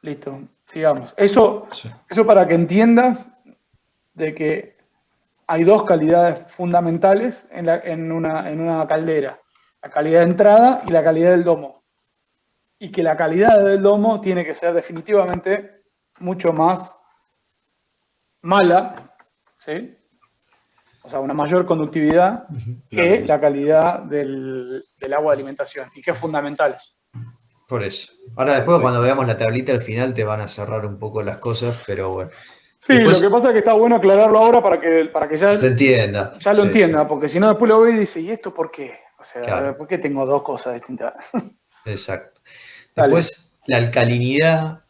listo, sigamos. Eso Sí. para que entiendas de que hay dos calidades fundamentales en una caldera. La calidad de entrada y la calidad del domo. Y que la calidad del domo tiene que ser definitivamente mucho más mala, ¿sí? O sea, una mayor conductividad que Claro. la calidad del agua de alimentación. Y que es fundamental eso. Por eso. Ahora después cuando Perfecto. veamos la tablita al final te van a cerrar un poco las cosas, pero bueno. Sí, lo que Después pasa es que está bueno aclararlo ahora para que se entienda. ya lo Sí, sí. entienda, porque si no después lo ve y dice, ¿y esto por qué? O sea, Claro, ¿por qué tengo dos cosas distintas? exacto. Dale. Después la alcalinidad,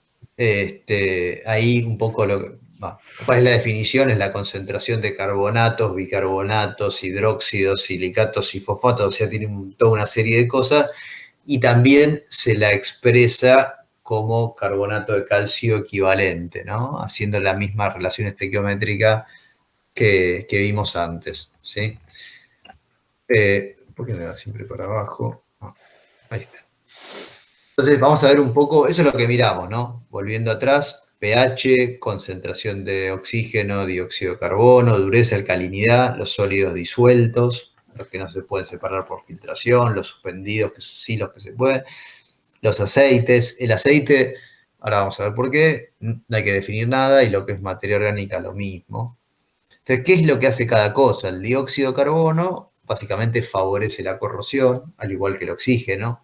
ahí un poco ¿cuál es la definición? Es la concentración de carbonatos, bicarbonatos, hidróxidos, silicatos y fosfatos, o sea, tiene toda una serie de cosas. Y también se la expresa como carbonato de calcio equivalente, ¿no? Haciendo la misma relación estequiométrica que vimos antes, ¿sí? ¿Por qué me va siempre para abajo? Ah, ahí está. Entonces vamos a ver un poco, eso es lo que miramos, ¿no? Volviendo atrás, pH, concentración de oxígeno, dióxido de carbono, dureza, alcalinidad, los sólidos disueltos, los que no se pueden separar por filtración, los suspendidos, que sí los que se pueden, los aceites, el aceite, ahora vamos a ver por qué, no hay que definir nada, y lo que es materia orgánica lo mismo. Entonces, ¿qué es lo que hace cada cosa? El dióxido de carbono básicamente favorece la corrosión, al igual que el oxígeno.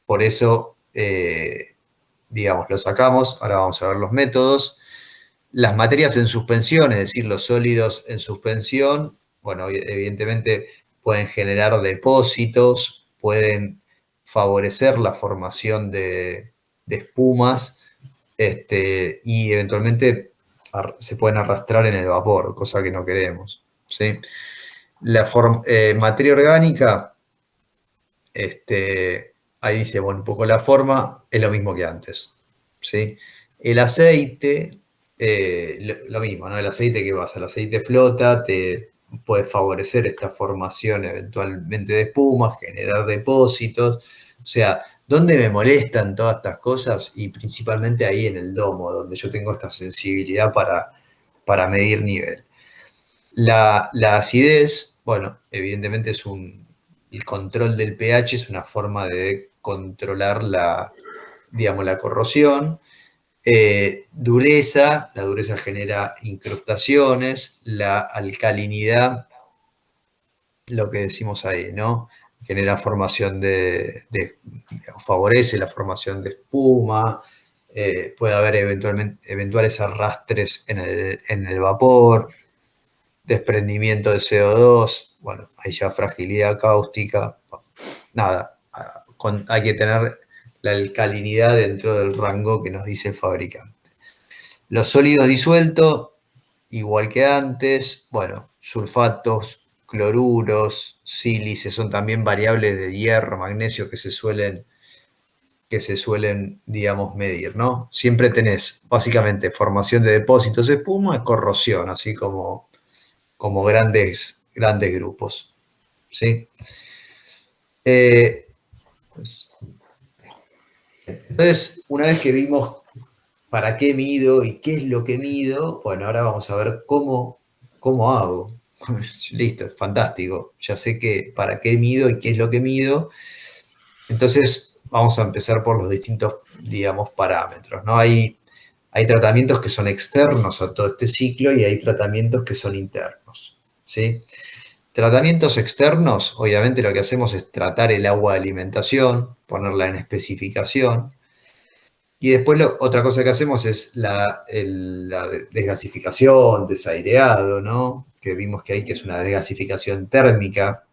Por eso, digamos, lo sacamos. Ahora vamos a ver los métodos. Las materias en suspensión, es decir, los sólidos en suspensión, bueno, evidentemente pueden generar depósitos, pueden favorecer la formación de espumas, y eventualmente se pueden arrastrar en el vapor, cosa que no queremos, ¿sí? La materia orgánica, ahí dice, bueno, un poco la forma, es lo mismo que antes, ¿sí? El aceite, lo mismo, ¿no? El aceite, ¿qué pasa? El aceite flota, te puede favorecer esta formación eventualmente de espumas, generar depósitos, o sea, ¿dónde me molestan todas estas cosas? Y principalmente ahí en el domo, donde yo tengo esta sensibilidad para medir nivel. La acidez, bueno, evidentemente el control del pH es una forma de controlar digamos, la corrosión. La dureza genera incrustaciones, la alcalinidad, lo que decimos ahí, ¿no? Genera formación favorece la formación de espuma, puede haber eventuales arrastres en el vapor, desprendimiento de CO2, bueno, hay ya fragilidad cáustica, nada, hay que tener la alcalinidad dentro del rango que nos dice el fabricante. Los sólidos disueltos, igual que antes, bueno, sulfatos, cloruros, sílices, son también variables de hierro, magnesio que se suelen, digamos, medir, ¿no? Siempre tenés, básicamente, formación de depósitos de espuma, corrosión, así como grandes grupos, ¿sí? Entonces, una vez que vimos para qué mido y qué es lo que mido, bueno, ahora vamos a ver cómo hago. Listo, fantástico. Ya sé para qué mido y qué es lo que mido. Entonces, vamos a empezar por los distintos, digamos, parámetros, ¿no? Hay tratamientos que son externos a todo este ciclo y hay tratamientos que son internos, ¿sí? Tratamientos externos, obviamente lo que hacemos es tratar el agua de alimentación, ponerla en especificación. Y después otra cosa que hacemos es la desgasificación, desaireado, ¿no? Que vimos que es una desgasificación térmica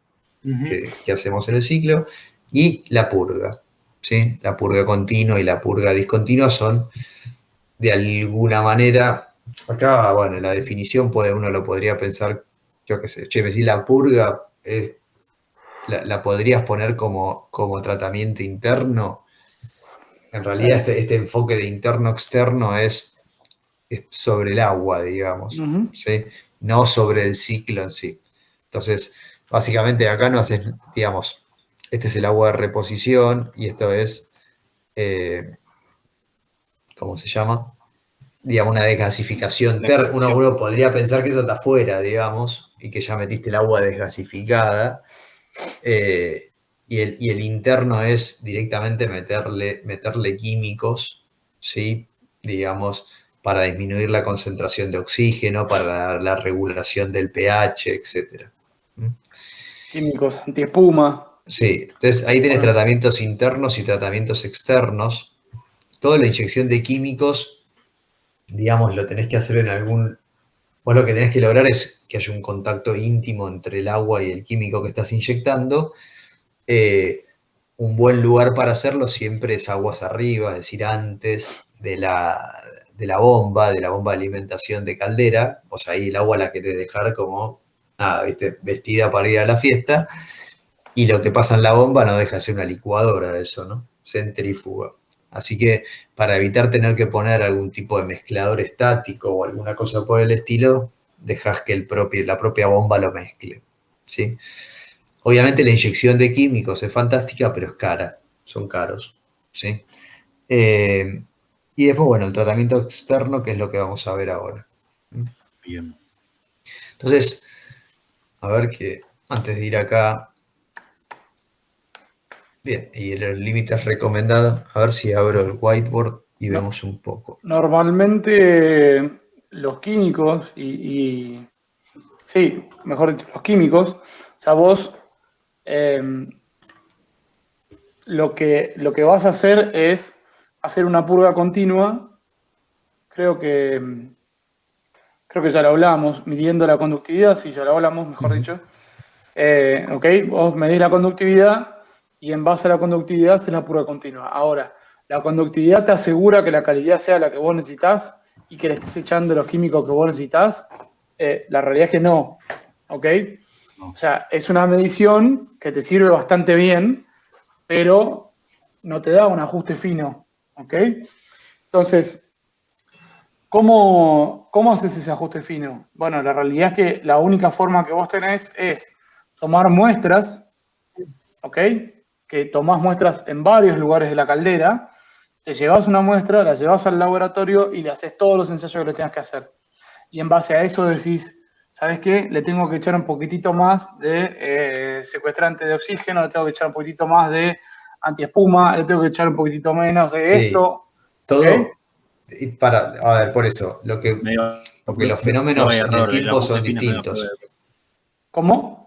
que hacemos en el ciclo. Y la purga, ¿sí? La purga continua y la purga discontinua son, de alguna manera, acá, bueno, la definición uno lo podría pensar, yo qué sé, me decís la purga, la podrías poner como tratamiento interno. En realidad este enfoque de interno-externo es sobre el agua, digamos, ¿sí? No sobre el ciclo en sí. Entonces, básicamente acá no haces, digamos, este es el agua de reposición y esto es, ¿cómo se llama? Digamos, una desgasificación. Uno podría pensar que eso está afuera, digamos, y que ya metiste el agua desgasificada. Y el interno es directamente meterle químicos, ¿sí? Digamos, para disminuir la concentración de oxígeno, para la regulación del pH, etc. Químicos antiespuma. Sí, entonces ahí tenés tratamientos internos y tratamientos externos. Toda la inyección de químicos, digamos, lo tenés que hacer en algún... Vos lo que tenés que lograr es que haya un contacto íntimo entre el agua y el químico que estás inyectando. Un buen lugar para hacerlo siempre es aguas arriba, es decir, antes de la bomba de alimentación de caldera. O sea, ahí el agua la querés dejar como, nada, ¿viste? Vestida para ir a la fiesta. Y lo que pasa en la bomba no deja de ser una licuadora de eso, ¿no? Centrífuga. Así que para evitar tener que poner algún tipo de mezclador estático o alguna cosa por el estilo, dejas que la propia bomba lo mezcle, ¿sí? Obviamente la inyección de químicos es fantástica, pero es cara, son caros, ¿sí? Y después, bueno, el tratamiento externo, que es lo que vamos a ver ahora. Bien. Entonces, a ver que antes de ir acá... Bien, y los límites recomendados, a ver si abro el whiteboard y vemos un poco. Normalmente los químicos sí, mejor dicho, los químicos, o sea, vos lo que vas a hacer es hacer una purga continua. Creo que ya lo hablamos, midiendo la conductividad, sí, ya lo hablamos, mejor dicho. Ok, vos medís la conductividad y en base a la conductividad haces la purga continua. Ahora, la conductividad te asegura que la calidad sea la que vos necesitas y que le estés echando los químicos que vos necesitas. La realidad es que no, ¿ok? O sea, es una medición que te sirve bastante bien, pero no te da un ajuste fino, ¿ok? Entonces, ¿cómo haces ese ajuste fino? Bueno, la realidad es que la única forma que vos tenés es tomar muestras, ¿ok? Que tomás muestras en varios lugares de la caldera, te llevas una muestra, la llevas al laboratorio y le haces todos los ensayos que le tengas que hacer. Y en base a eso decís, ¿sabes qué? Le tengo que echar un poquitito más de secuestrante de oxígeno, le tengo que echar un poquitito más de antiespuma, le tengo que echar un poquitito menos de esto. Todo, ¿Okay? a ver, por eso, porque los fenómenos en el tiempo son distintos. ¿Cómo?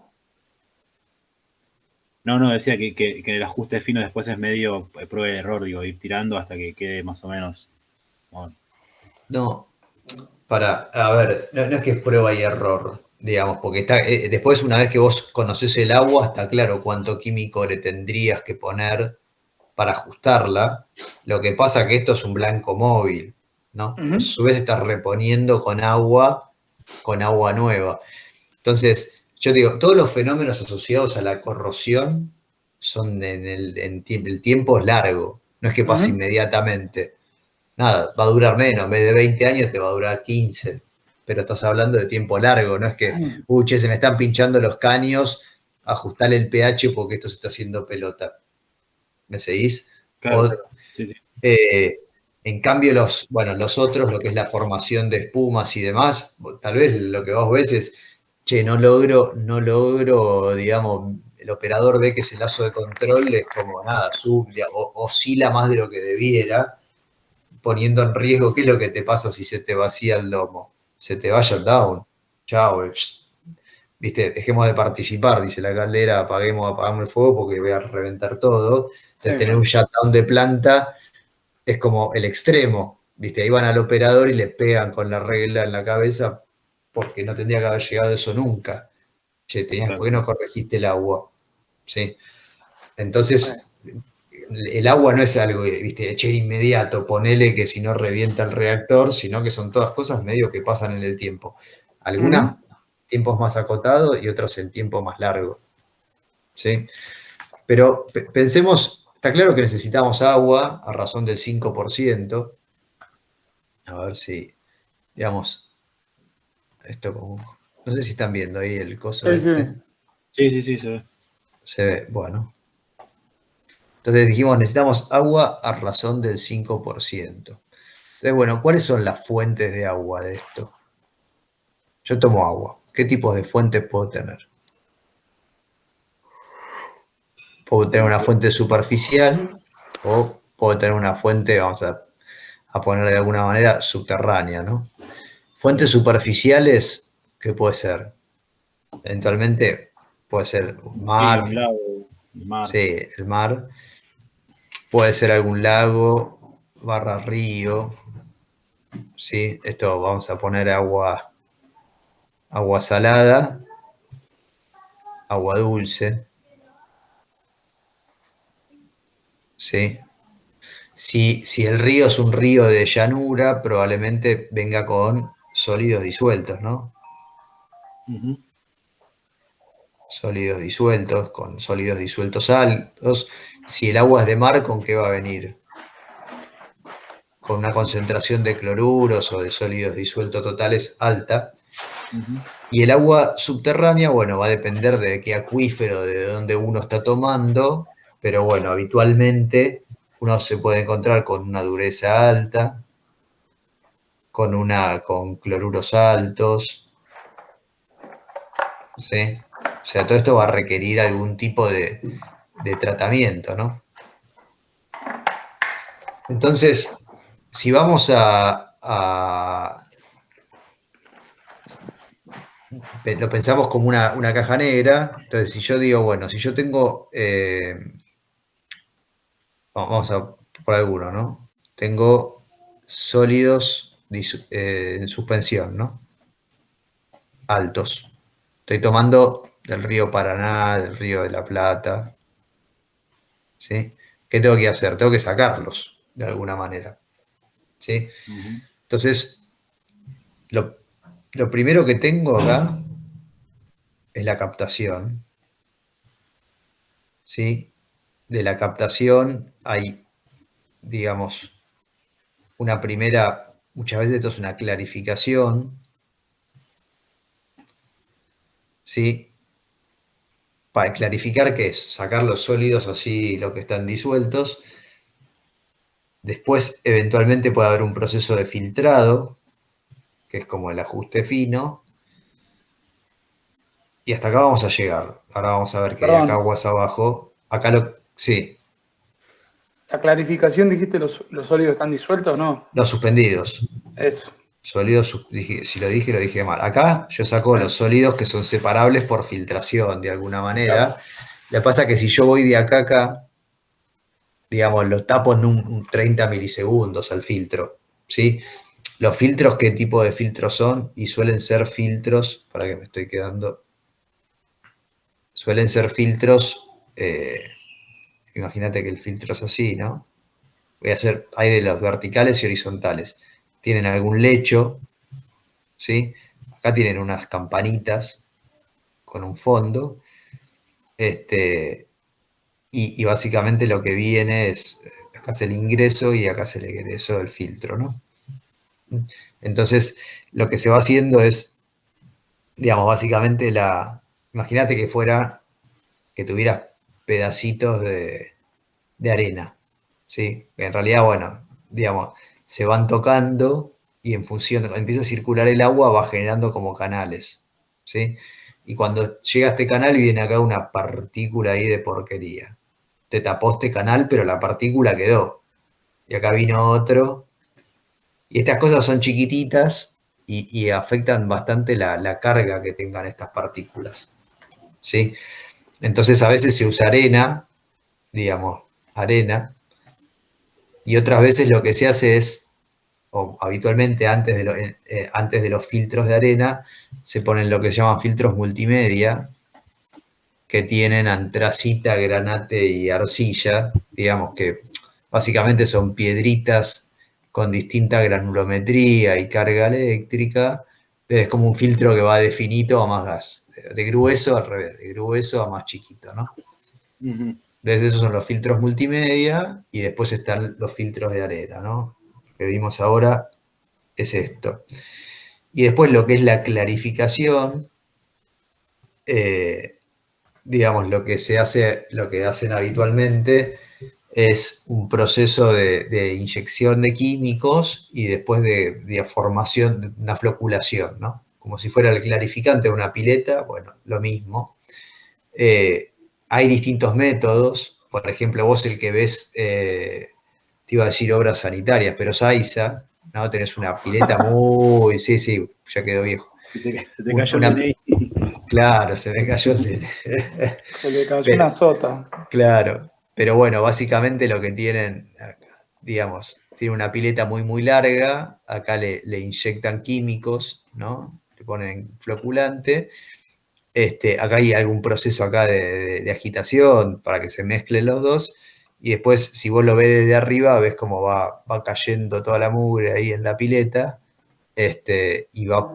No, decía que el ajuste fino después es medio prueba de error, digo, ir tirando hasta que quede más o menos. Bueno. No, a ver, no es que es prueba y error, digamos, porque después una vez que vos conocés el agua, está claro cuánto químico le tendrías que poner para ajustarla. Lo que pasa es que esto es un blanco móvil, ¿no? Ujú. A su vez estás reponiendo con agua nueva. Entonces, yo digo, todos los fenómenos asociados a la corrosión son el tiempo es largo, no es que pase Ujú. inmediatamente. Nada, va a durar menos, en vez de 20 años te va a durar 15, pero estás hablando de tiempo largo, no es que, che, se me están pinchando los caños, ajustarle el pH porque esto se está haciendo pelota. ¿Me seguís? Claro, O, sí, sí. en cambio, los otros, lo que es la formación de espumas y demás, tal vez lo que vos ves es, che, no logro, digamos, el operador ve que ese lazo de control es como nada, oscila más de lo que debiera, poniendo en riesgo. ¿Qué es lo que te pasa si se te vacía el domo? Se te vaya el down. Chao, viste, dejemos de participar, dice la caldera, apagamos el fuego porque voy a reventar todo. Entonces, Sí, tener un shutdown de planta es como el extremo, ¿viste? Ahí van al operador y le pegan con la regla en la cabeza porque no tendría que haber llegado eso nunca. Che, ¿por qué no corregiste el agua? ¿Sí? Entonces, el agua no es algo, ¿viste? Che, inmediato, ponele que si no revienta el reactor, sino que son todas cosas medio que pasan en el tiempo. Algunas tiempos más acotados y otros en tiempo más largo. ¿Sí? Pero pensemos, está claro que necesitamos agua a razón del 5%. A ver si, digamos, esto como... No sé si están viendo ahí el coso sí, sí. este. Sí, se ve. Se ve, bueno. Entonces dijimos, necesitamos agua a razón del 5%. Entonces, bueno, ¿cuáles son las fuentes de agua de esto? Yo tomo agua. ¿Qué tipos de fuentes puedo tener? Puedo tener una fuente superficial o puedo tener una fuente, vamos a poner de alguna manera, subterránea, ¿no? Fuentes superficiales, ¿qué puede ser? Eventualmente puede ser un Sí, un mar, lago, un mar. sí, el mar. Puede ser algún lago barra río, ¿sí? Esto vamos a poner agua salada, agua dulce, ¿sí? Si el río es un río de llanura, probablemente venga con sólidos disueltos, ¿no? Ujú. Sólidos disueltos, con sólidos disueltos altos. Si el agua es de mar, ¿con qué va a venir? Con una concentración de cloruros o de sólidos disueltos totales alta. Ujú. Y el agua subterránea, bueno, va a depender de qué acuífero, de dónde uno está tomando, pero bueno, habitualmente uno se puede encontrar con una dureza alta, con cloruros altos, ¿sí? O sea, todo esto va a requerir algún tipo de tratamiento, ¿no? Entonces, si vamos lo pensamos como una caja negra, entonces si yo digo, bueno, si yo tengo, vamos a por alguno, ¿no? Tengo sólidos en suspensión, ¿no? Altos. Estoy tomando del río Paraná, del río de la Plata, ¿sí? ¿Qué tengo que hacer? Tengo que sacarlos de alguna manera, ¿sí? Ujú. Entonces, lo primero que tengo acá es la captación, ¿sí? De la captación hay, digamos, una primera, muchas veces esto es una clarificación, ¿sí? Para clarificar qué es, sacar los sólidos así, lo que están disueltos. Después, eventualmente puede haber un proceso de filtrado, que es como el ajuste fino. Y hasta acá vamos a llegar. Ahora vamos a ver que de acá Perdón, aguas abajo. Sí, la clarificación dijiste los sólidos están disueltos, ¿no? los suspendidos. Eso. Sólidos, si lo dije mal. Acá yo saco los sólidos que son separables por filtración, de alguna Claro. manera. Lo que pasa es que si yo voy de acá a acá, digamos, lo tapo en un 30 milisegundos al filtro, ¿sí? Los filtros, ¿qué tipo de filtros son? Y suelen ser filtros, para que me estoy quedando, suelen ser filtros imagínate que el filtro es así, ¿no? Hay de los verticales y horizontales. Tienen algún lecho, ¿sí? Acá tienen unas campanitas con un fondo, y básicamente lo que viene es, acá es el ingreso y acá es el egreso del filtro, ¿no? Entonces, lo que se va haciendo es, digamos, básicamente imagínate que tuvieras pedacitos de arena, ¿sí? Que en realidad, bueno, digamos, se van tocando y en función de cuando empieza a circular el agua va generando como canales, ¿sí? Y cuando llega a este canal viene acá una partícula ahí de porquería. Te tapó este canal, pero la partícula quedó. Y acá vino otro. Y estas cosas son chiquititas y afectan bastante la carga que tengan estas partículas, ¿sí? Entonces a veces se usa arena, digamos, arena, y otras veces lo que se hace es, o habitualmente antes de los filtros de arena, se ponen lo que se llaman filtros multimedia, que tienen antracita, granate y arcilla, digamos que básicamente son piedritas con distinta granulometría y carga eléctrica. Es como un filtro que va de finito a más gas, de grueso al revés, de grueso a más chiquito, ¿no? Desde esos son los filtros multimedia y después están los filtros de arena, ¿no? Lo que vimos ahora es esto. Y después lo que es la clarificación, digamos, lo que hacen habitualmente es un proceso de inyección de químicos y después de formación, una floculación, ¿no? Como si fuera el clarificante de una pileta, bueno, lo mismo. Hay distintos métodos, por ejemplo, vos el que ves, te iba a decir obras sanitarias, pero Saiza, ¿no? Tenés una pileta muy, sí, ya quedó viejo. Se te cayó el DNI. Claro, se me cayó el DNI. Se le cayó una sota. Claro, pero bueno, básicamente lo que tienen, digamos, tiene una pileta muy, muy larga, acá le inyectan químicos, ¿no? Le ponen floculante. Acá hay algún proceso acá de agitación para que se mezclen los dos. Y después, si vos lo ves desde arriba, ves cómo va cayendo toda la mugre ahí en la pileta. Y va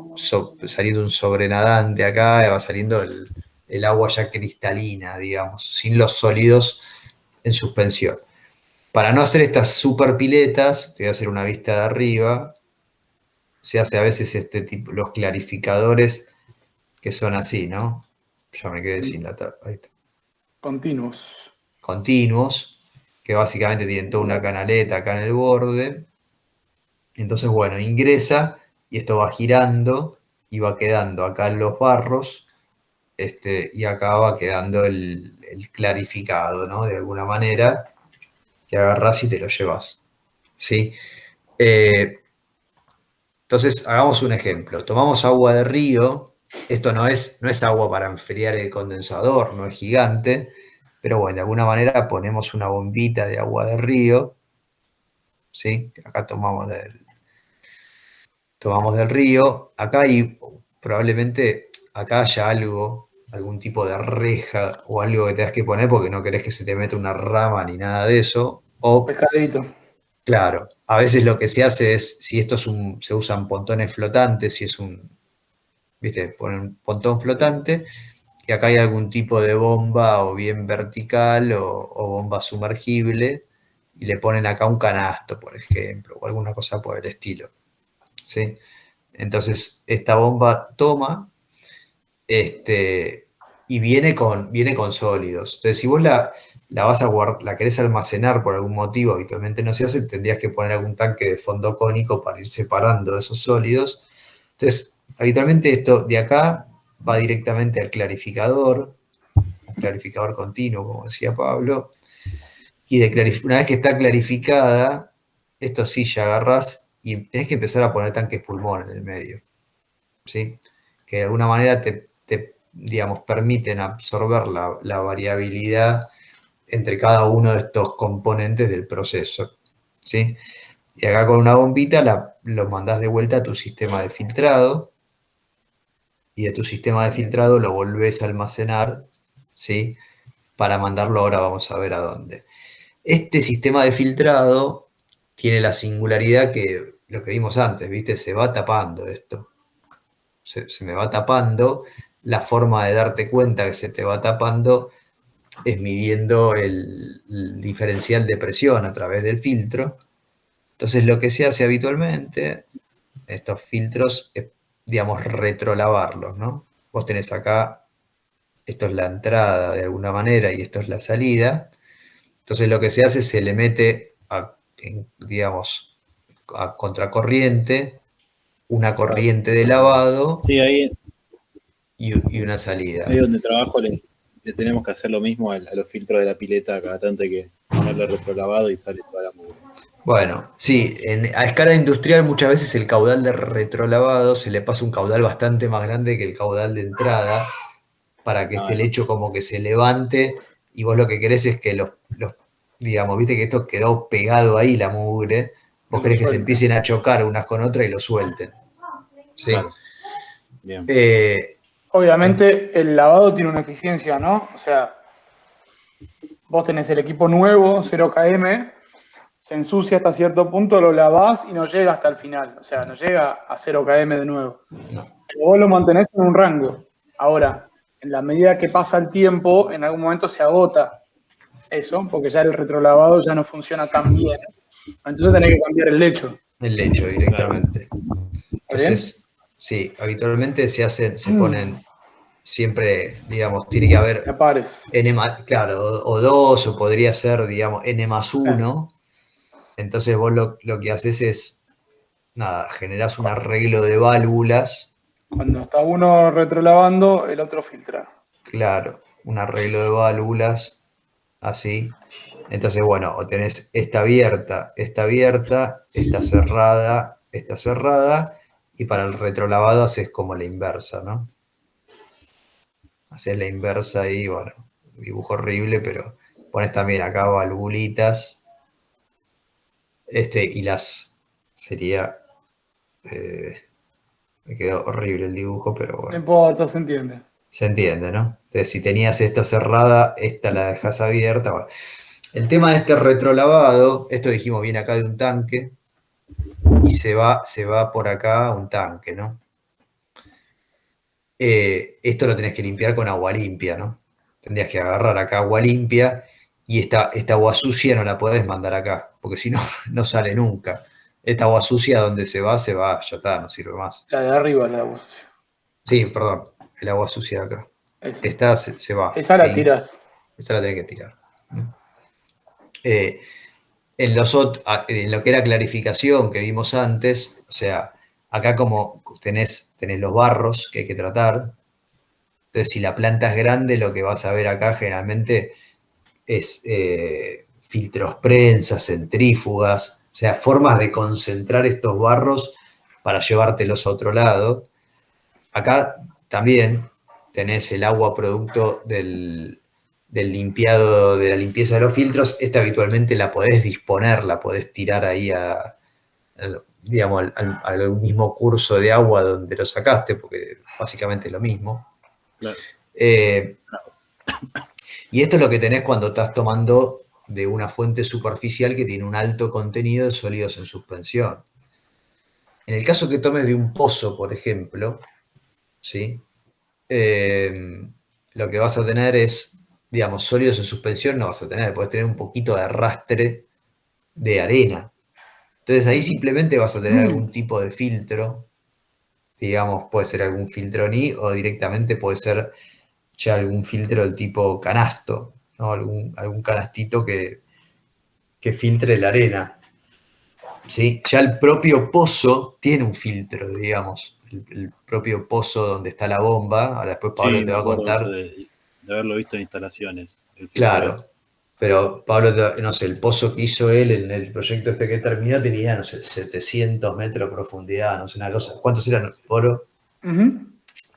saliendo un sobrenadante acá, y va saliendo el agua ya cristalina, digamos, sin los sólidos en suspensión. Para no hacer estas super piletas, te voy a hacer una vista de arriba, se hace a veces los clarificadores que son así, ¿no? Ya me quedé sin la tapa. Ahí está. Continuos. Continuos, que básicamente tienen toda una canaleta acá en el borde. Entonces, bueno, ingresa y esto va girando y va quedando acá en los barros, y acá va quedando el clarificado, ¿no? De alguna manera, que agarrás y te lo llevas, ¿sí? Entonces, hagamos un ejemplo. Tomamos agua de río. Esto no es agua para enfriar el condensador, no es gigante, pero bueno, de alguna manera ponemos una bombita de agua de río, ¿sí? Acá tomamos del río. Acá hay, probablemente, acá haya algún tipo de reja o algo que tengas que poner porque no querés que se te meta una rama ni nada de eso. O, Pescadito. claro, a veces lo que se hace es, si esto se usan pontones flotantes, si es ¿viste? Ponen un pontón flotante y acá hay algún tipo de bomba o bien vertical o bomba sumergible y le ponen acá un canasto, por ejemplo, o alguna cosa por el estilo, ¿sí? Entonces, esta bomba toma, y viene con sólidos. Entonces, si vos la vas a guardar, la querés almacenar por algún motivo, habitualmente no se hace, tendrías que poner algún tanque de fondo cónico para ir separando esos sólidos. Entonces, habitualmente esto de acá va directamente al clarificador, un clarificador continuo, como decía Pablo, y una vez que está clarificada, esto sí ya agarrás y tenés que empezar a poner tanques pulmón en el medio, ¿sí? Que de alguna manera digamos, permiten absorber la variabilidad entre cada uno de estos componentes del proceso, ¿sí? Y acá con una bombita lo mandás de vuelta a tu sistema de filtrado y de tu sistema de filtrado lo volvés a almacenar, ¿sí? para mandarlo ahora vamos a ver a dónde. Este sistema de filtrado tiene la singularidad que lo que vimos antes, ¿viste? Se va tapando esto. Se me va tapando. La forma de darte cuenta que se te va tapando es midiendo el diferencial de presión a través del filtro. Entonces lo que se hace habitualmente, estos filtros, es, digamos, retrolavarlos, ¿no? Vos tenés acá, esto es la entrada de alguna manera y esto es la salida. Entonces lo que se hace es se le mete, digamos, a contracorriente, una corriente de lavado Sí, ahí, y una salida. ahí donde trabajo le tenemos que hacer lo mismo a los filtros de la pileta, cada tanto hay que ponerle retrolavado y sale toda la mugre. Bueno, sí, a escala industrial muchas veces el caudal de retrolavado se le pasa un caudal bastante más grande que el caudal de entrada para que este lecho como que se levante y vos lo que querés es que digamos, viste que esto quedó pegado ahí la mugre, vos querés que se empiecen a chocar unas con otras y lo suelten. ¿Sí? Claro. Bien. Obviamente el lavado tiene una eficiencia, ¿no? O sea, vos tenés el equipo nuevo, 0 km, se ensucia hasta cierto punto, lo lavás y no llega hasta el final. O sea, no llega a 0 km de nuevo. No. Pero vos lo mantenés en un rango. Ahora, en la medida que pasa el tiempo, en algún momento se agota eso, porque ya el retrolavado ya no funciona tan bien. Entonces tenés que cambiar el lecho. El lecho directamente. Entonces, ¿Bien? sí, habitualmente se ponen siempre, digamos, tiene que haber N más, claro, o 2, o podría ser, digamos, N más 1. Entonces vos lo que haces es, nada, generás un arreglo de válvulas. Cuando está uno retrolavando, el otro filtra. Claro, un arreglo de válvulas, así. Entonces, bueno, o tenés esta abierta, esta cerrada, y para el retrolavado haces como la inversa, ¿no? Haces la inversa ahí, bueno, dibujo horrible, pero pones también acá valvulitas, y sería, me quedó horrible el dibujo, pero bueno. No importa, se entiende. Se entiende, ¿no? Entonces, si tenías esta cerrada, esta la dejas abierta. Bueno, el tema de este retrolavado, esto dijimos viene acá de un tanque, y se va por acá a un tanque, ¿no? Esto lo tenés que limpiar con agua limpia, ¿no? Tendrías que agarrar acá agua limpia y esta agua sucia no la podés mandar acá, porque si no, no sale nunca. Esta agua sucia donde se va, ya está, no sirve más. La de arriba, la de agua sucia. Sí, perdón, el agua sucia de acá. Esa. Esta se va. Esa la tirás. Esa la tenés que tirar. En lo que era clarificación que vimos antes, o sea, acá como tenés los barros que hay que tratar, entonces si la planta es grande, lo que vas a ver acá generalmente es filtros prensas, centrífugas, o sea, formas de concentrar estos barros para llevártelos a otro lado. Acá también tenés el agua producto del limpiado, de la limpieza de los filtros. Esta habitualmente la podés disponer, la podés tirar ahí digamos, al mismo curso de agua donde lo sacaste, porque básicamente es lo mismo. Claro. Y esto es lo que tenés cuando estás tomando de una fuente superficial que tiene un alto contenido de sólidos en suspensión. En el caso que tomes de un pozo, por ejemplo, ¿sí? Lo que vas a tener es, digamos, sólidos en suspensión no vas a tener, podés tener un poquito de arrastre de arena. Entonces ahí simplemente vas a tener algún tipo de filtro, digamos, puede ser algún filtro NI o directamente puede ser ya algún filtro del tipo canasto, ¿no? Algún canastito que filtre la arena. ¿Sí? Ya el propio pozo tiene un filtro, digamos, el propio pozo donde está la bomba. Ahora después Pablo te va a contar. De haberlo visto en instalaciones. Claro, pero Pablo, no sé, el pozo que hizo él en el proyecto este que terminó tenía, no sé, 700 metros de profundidad, no sé, una cosa. ¿Cuántos eran, Poro?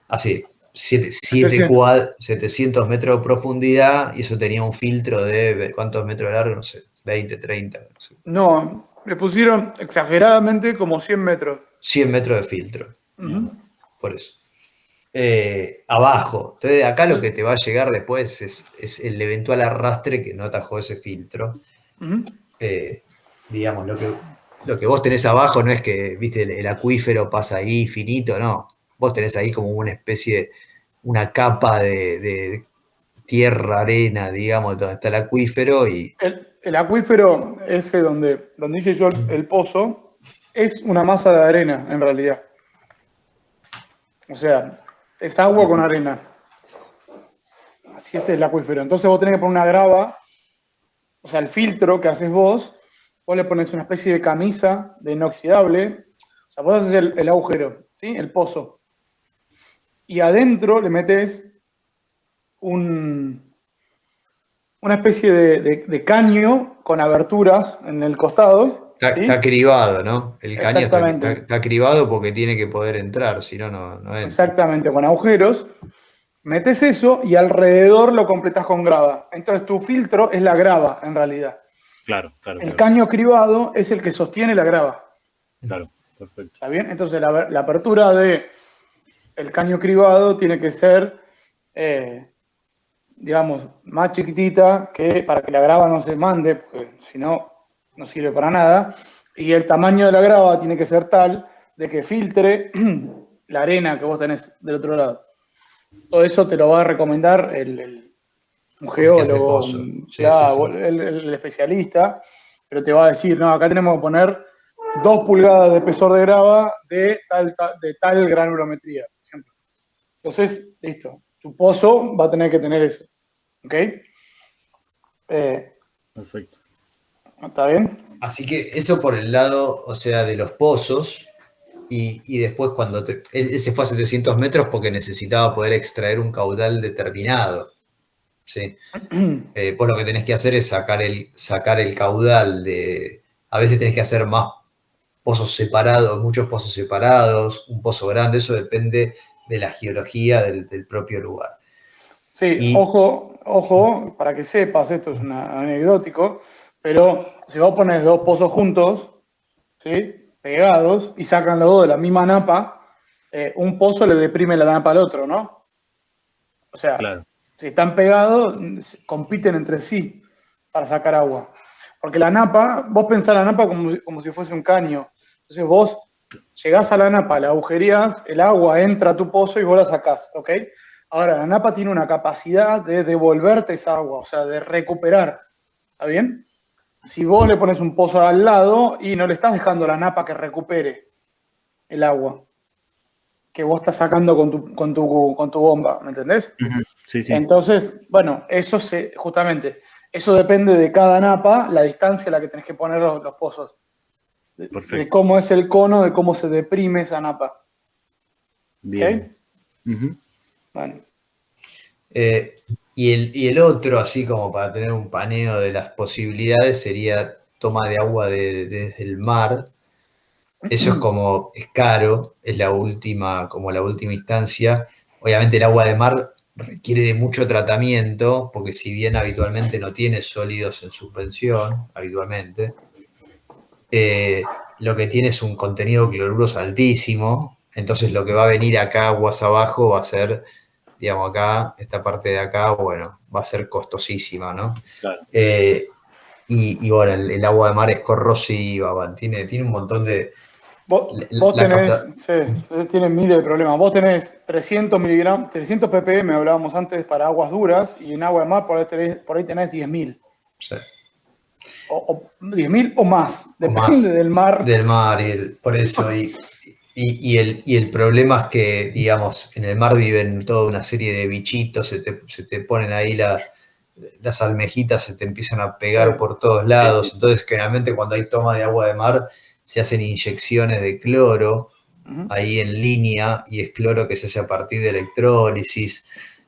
Así, 700 metros de profundidad y eso tenía un filtro de, ¿cuántos metros de largo? No sé, 20, 30. No sé. No, le pusieron exageradamente como 100 metros. 100 metros de filtro. Por eso. abajo. Entonces, acá lo que te va a llegar después es el eventual arrastre que no atajó ese filtro. Ujú. Digamos, lo que vos tenés abajo no es que, viste, el acuífero pasa ahí finito, no. Vos tenés ahí como una especie, una capa de tierra, arena, digamos, donde está el acuífero y El acuífero, ese donde hice yo el pozo, es una masa de arena, en realidad. O sea, es agua con arena. Así es el acuífero. Entonces vos tenés que poner una grava, o sea, el filtro que haces vos le pones una especie de camisa de inoxidable. O sea, vos haces el agujero, ¿sí? El pozo. Y adentro le metes una especie de caño con aberturas en el costado. está ¿Sí? cribado, ¿no? El caño Exactamente. está cribado porque tiene que poder entrar, si no, no entra. Exactamente, con agujeros. Metes eso y alrededor lo completas con grava. Entonces tu filtro es la grava, en realidad. Claro. El caño cribado es el que sostiene la grava. Claro, perfecto. ¿Está bien? Entonces la apertura de el caño cribado tiene que ser, digamos, más chiquitita para que la grava no se mande, porque si no, no sirve para nada. Y el tamaño de la grava tiene que ser tal de que filtre la arena que vos tenés del otro lado. Todo eso te lo va a recomendar un El que hace geólogo, pozo. Sí, claro, sí. el especialista, pero te va a decir, no, acá tenemos que poner 2 pulgadas de espesor de grava de tal granulometría, por ejemplo. Entonces, listo, tu pozo va a tener que tener eso. ¿Ok? Perfecto. ¿Está bien? Así que eso por el lado, o sea, de los pozos, y después cuando él se fue a 700 metros porque necesitaba poder extraer un caudal determinado. ¿Sí? Vos lo que tenés que hacer es sacar el caudal a veces tenés que hacer más pozos separados, muchos pozos separados, un pozo grande, eso depende de la geología del propio lugar. Sí, Y ojo, para que sepas, esto es anecdótico, pero si vos pones 2 pozos juntos, ¿sí? Pegados, y sacan los dos de la misma napa, un pozo le deprime la napa al otro, ¿no? O sea, Claro. si están pegados, compiten entre sí para sacar agua. Porque la napa, vos pensás la napa como si fuese un caño. Entonces vos llegás a la napa, la agujerías, el agua entra a tu pozo y vos la sacás, ¿ok? Ahora, la napa tiene una capacidad de devolverte esa agua, o sea, de recuperar. ¿Está bien? Si vos le pones un pozo al lado y no le estás dejando a la napa que recupere el agua que vos estás sacando con tu bomba, ¿me entendés? Sí. Entonces, bueno, justamente, eso depende de cada napa, la distancia a la que tenés que poner los pozos. De cómo es el cono, de cómo se deprime esa napa. Bien. ¿Okay? Bueno. y el otro, así como para tener un paneo de las posibilidades, sería toma de agua desde el mar. Eso es caro, es como la última instancia. Obviamente el agua de mar requiere de mucho tratamiento, porque si bien habitualmente no tiene sólidos en suspensión, habitualmente, lo que tiene es un contenido cloruroso altísimo, entonces lo que va a venir acá aguas abajo va a ser, digamos acá, esta parte de acá, bueno, va a ser costosísima, ¿no? Claro. Y bueno, el agua de mar es corrosiva, tiene un montón de... Vos tenés miles de problemas. Vos tenés 300 miligramos, 300 ppm, hablábamos antes, para aguas duras, y en agua de mar por ahí tenés 10.000. Sí. O 10.000 o más, depende más del mar. Del mar, por eso. Y el problema es que, digamos, en el mar viven toda una serie de bichitos, se te ponen ahí las almejitas, se te empiezan a pegar por todos lados. Entonces, generalmente cuando hay toma de agua de mar, se hacen inyecciones de cloro ahí en línea, y es cloro que se hace a partir de electrólisis.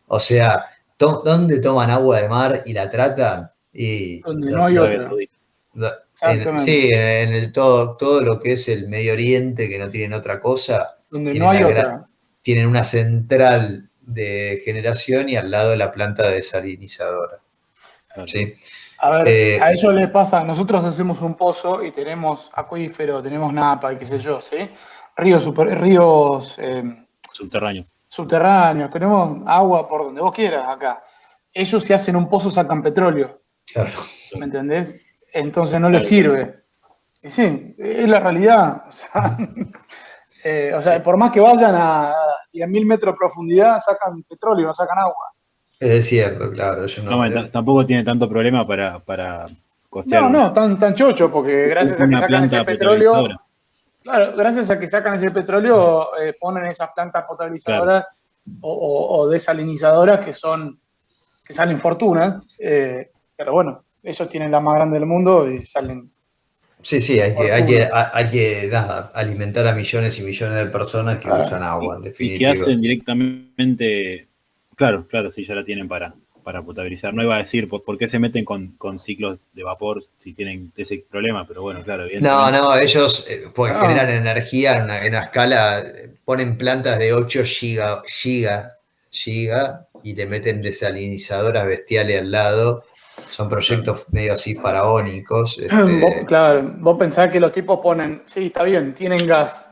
O sea, ¿dónde toman agua de mar y la tratan? Donde no hay otra. Sí, en todo lo que es el Medio Oriente, que no tienen otra cosa, donde no hay otra. Tienen una central de generación y al lado la planta desalinizadora. ¿Sí? A ver, a ellos les pasa, nosotros hacemos un pozo y tenemos acuífero, tenemos napa y qué sé yo, ¿sí? Ríos subterráneos, tenemos agua por donde vos quieras acá. Ellos si hacen un pozo sacan petróleo, Claro. ¿me entendés? Entonces no les sirve. Y sí, es la realidad. O sea, Sí. por más que vayan a 10.000 metros de profundidad, sacan petróleo, no sacan agua. Es cierto, claro. Yo No, no, bueno, tampoco tiene tanto problema para costear No, tan chocho, porque gracias a que una sacan ese planta petróleo, potabilizadora. claro, gracias a que sacan ese petróleo, ponen esas plantas potabilizadoras o desalinizadoras que salen fortuna, pero bueno, ellos tienen la más grande del mundo y salen sí, hay fortuna. que nada, alimentar a millones y millones de personas que usan agua, en Y si definitiva. hacen directamente, claro, sí, ya la tienen para potabilizar. No iba a decir por qué se meten con ciclos de vapor si tienen ese problema, pero bueno, claro, evidentemente. No, ellos porque generan No, energía en una escala, ponen plantas de 8 giga y le meten desalinizadoras bestiales al lado. Son proyectos medio así faraónicos. claro, vos pensás que los tipos ponen, sí, está bien, tienen gas,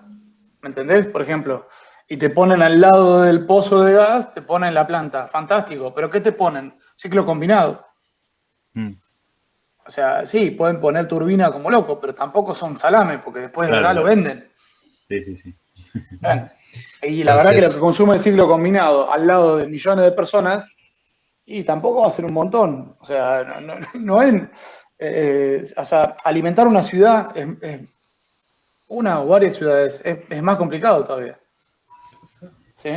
¿me entendés? Por ejemplo, y te ponen al lado del pozo de gas, te ponen la planta, fantástico, pero ¿qué te ponen? Ciclo combinado. Mm, O sea, sí, pueden poner turbina como loco, pero tampoco son salame, porque después de acá lo claro, venden. sí. Bueno, y la verdad que lo que Entonces, consume el ciclo combinado al lado de millones de personas, y tampoco va a ser un montón. O sea, no es. O sea, alimentar una ciudad, una o varias ciudades, es más complicado todavía. ¿Sí?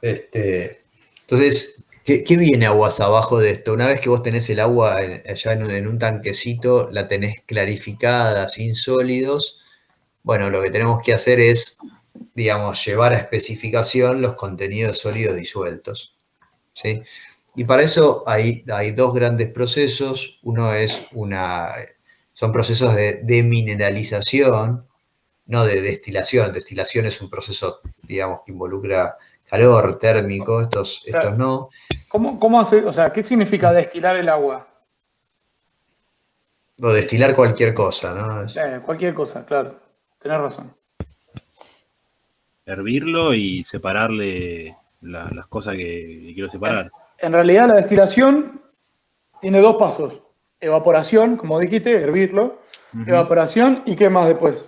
entonces, ¿qué viene aguas abajo de esto? Una vez que vos tenés el agua allá en un tanquecito, la tenés clarificada, sin sólidos, bueno, lo que tenemos que hacer es, digamos, llevar a especificación los contenidos sólidos disueltos, ¿sí? Y para eso hay dos grandes procesos. Uno son procesos de demineralización, no de destilación. Destilación es un proceso, digamos, que involucra calor térmico, O sea, estos no. ¿cómo hace? O sea, ¿qué significa destilar el agua? O destilar cualquier cosa, ¿no? Cualquier cosa, claro. Tenés razón. Hervirlo y separarle las cosas que quiero En, separar. en realidad, la destilación tiene dos pasos. Evaporación, como dijiste, hervirlo. Ujú. Evaporación y qué más después.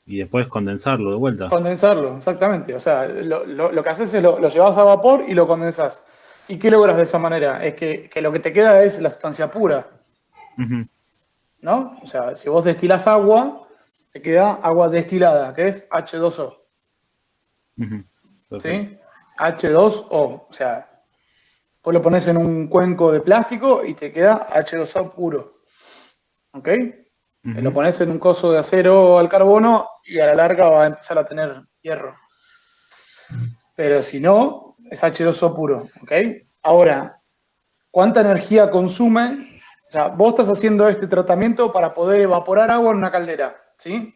Y después condensarlo de vuelta. Condensarlo, exactamente. O sea, lo que haces es lo llevas a vapor y lo condensás. ¿Y qué logras de esa manera? Es que lo que te queda es la sustancia pura, Ujú, ¿no? O sea, si vos destilás agua, te queda agua destilada, que es H2O, ujú. Perfecto. ¿sí? H2O, o sea, vos lo pones en un cuenco de plástico y te queda H2O puro, ¿ok? Lo Ujú. pones en un coso de acero al carbono y a la larga va a empezar a tener hierro. Pero si no, es H2O puro, ¿ok? Ahora, ¿cuánta energía consume? O sea, vos estás haciendo este tratamiento para poder evaporar agua en una caldera, ¿sí?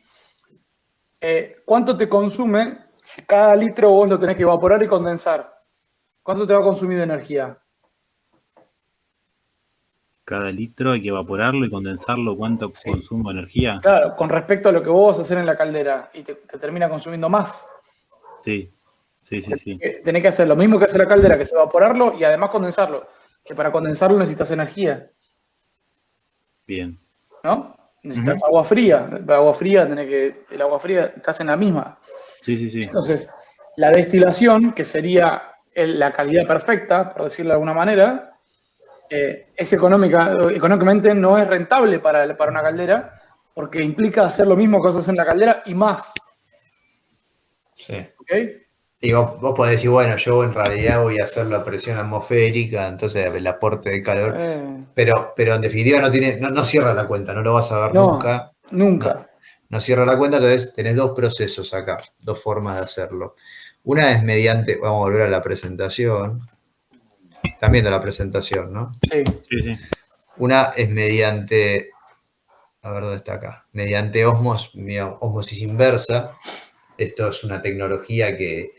¿Cuánto te consume? Cada litro vos lo tenés que evaporar y condensar. ¿Cuánto te va a consumir de energía? Cada litro hay que evaporarlo y condensarlo. ¿Cuánto Sí. consumo de energía? Claro, con respecto a lo que vos vas a hacer en la caldera y te termina consumiendo más. Sí. Tenés que hacer lo mismo que hace la caldera, que es evaporarlo y además condensarlo. Que para condensarlo necesitas energía, Bien. ¿no? Necesitas Ujú. agua fría. El agua fría estás en la misma. Sí. Entonces, la destilación, que sería la calidad perfecta, por decirlo de alguna manera, es económicamente no es rentable para una caldera, porque implica hacer lo mismo que haces en la caldera y más. Sí. ¿Ok? Y vos podés decir, bueno, yo en realidad voy a hacer la presión atmosférica, entonces el aporte de calor, Eh, pero en definitiva no cierra la cuenta, no lo vas a ver no, nunca, no, nunca. no cierra la cuenta, entonces tenés dos procesos acá, dos formas de hacerlo. Una es mediante, vamos a volver a la presentación, están viendo la presentación, ¿no? Sí. Sí. Una es mediante, a ver dónde está acá, mediante ósmosis inversa. Esto es una tecnología que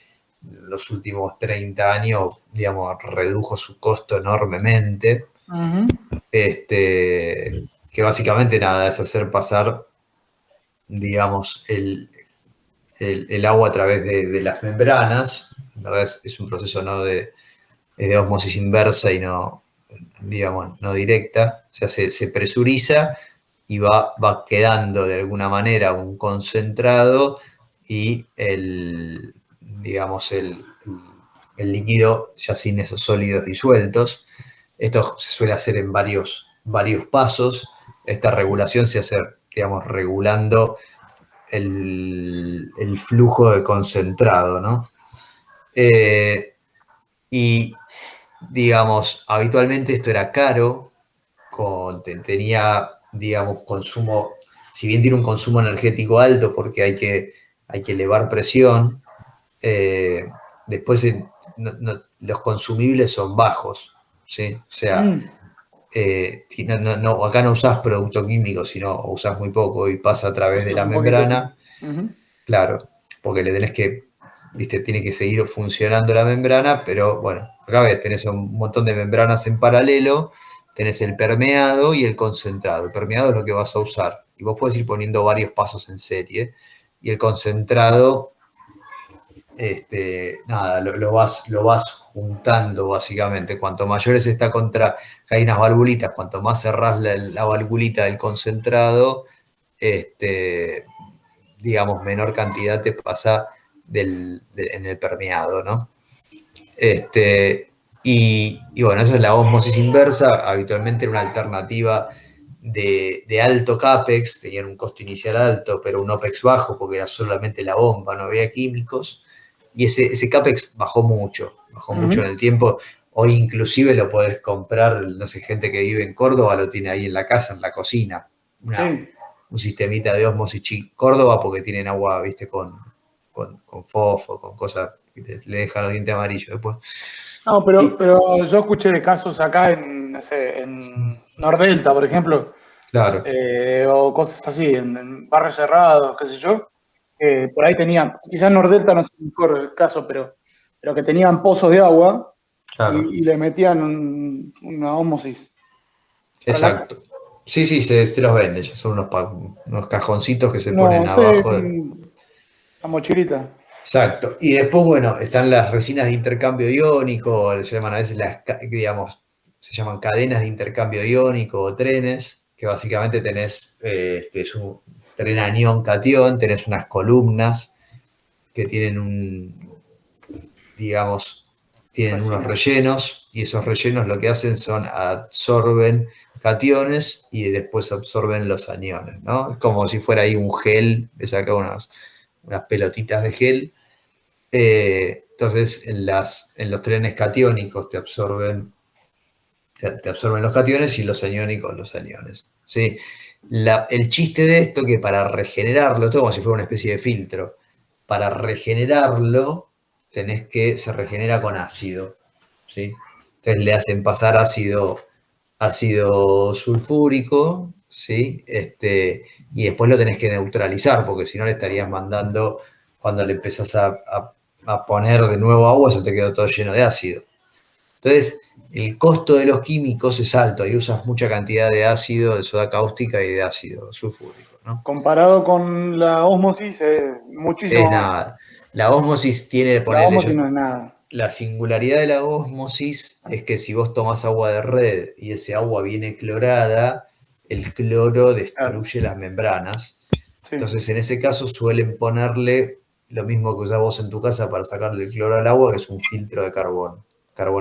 en los últimos 30 años, digamos, redujo su costo enormemente. Uh-huh. Que básicamente nada, es hacer pasar, digamos, el agua a través de las membranas. En verdad es un proceso no es de ósmosis inversa y no, digamos, no directa. O sea, se presuriza y va quedando de alguna manera un concentrado y digamos, el líquido ya sin esos sólidos disueltos. Esto se suele hacer en varios pasos. Esta regulación se hace, digamos, regulando el flujo de concentrado, ¿no? Y, digamos, habitualmente esto era caro, tenía, digamos, consumo, si bien tiene un consumo energético alto porque hay que elevar presión, después los consumibles son bajos, ¿sí? O sea, acá no usás producto químico, sino usás muy poco y pasa a través de Usas la un poquito, sí. membrana, claro, porque le tenés que, viste, tiene que seguir funcionando la membrana, pero bueno, acá ves, tenés un montón de membranas en paralelo, tenés el permeado y el concentrado. El permeado es lo que vas a usar y vos podés ir poniendo varios pasos en serie y el concentrado, nada, lo vas juntando básicamente. Cuanto mayor es esta hay unas valvulitas, cuanto más cerrás la valvulita del concentrado, digamos, menor cantidad te pasa en el permeado, ¿no? Y bueno, eso es la ósmosis inversa. Habitualmente era una alternativa de alto CAPEX, tenían un costo inicial alto, pero un OPEX bajo porque era solamente la bomba, no había químicos. Y ese CAPEX bajó mucho en el tiempo. Hoy inclusive lo podés comprar, no sé, gente que vive en Córdoba lo tiene ahí en la casa, en la cocina. Un sistemita de ósmosis Córdoba porque tienen agua, viste, con fofo, con cosas que le dejan los dientes amarillos después. No, pero yo escuché de casos acá no sé, en Nordelta, por ejemplo, Claro. o cosas así, en barrios cerrados, qué sé yo, que por ahí tenían, quizás Nordelta no es el mejor caso, pero que tenían pozos de agua Claro. y le metían una ósmosis. Exacto. Sí, se los vende, ya son unos cajoncitos que se No, ponen sí, abajo. la mochilita. Exacto. Y después, bueno, están las resinas de intercambio iónico, se llaman a veces digamos, se llaman cadenas de intercambio iónico o trenes, que básicamente tenés, es un tren anión-catión, tenés unas columnas que tienen digamos, tienen unos rellenos y esos rellenos lo que hacen son absorben cationes y después absorben los aniones, ¿no? Es como si fuera ahí un gel, le saca unas pelotitas de gel. Entonces, en los trenes catiónicos te absorben los cationes y los aniónicos los aniones, ¿sí? El chiste de esto que para regenerarlo, todo como si fuera una especie de filtro, para regenerarlo se regenera con ácido, ¿sí? Entonces le hacen pasar ácido sulfúrico, ¿sí? Y después lo tenés que neutralizar, porque si no le estarías mandando, cuando le empezás a poner de nuevo agua, eso te quedó todo lleno de ácido. Entonces, el costo de los químicos es alto, ahí usas mucha cantidad de ácido, de soda cáustica y de ácido sulfúrico, ¿no? Comparado con la ósmosis, muchísimo Es más. nada. La ósmosis tiene, La ósmosis no es nada. La singularidad de la ósmosis es que si vos tomás agua de red y ese agua viene clorada, el cloro destruye las membranas. Sí. Entonces, en ese caso suelen ponerle lo mismo que usás vos en tu casa para sacarle el cloro al agua, que es un filtro de carbón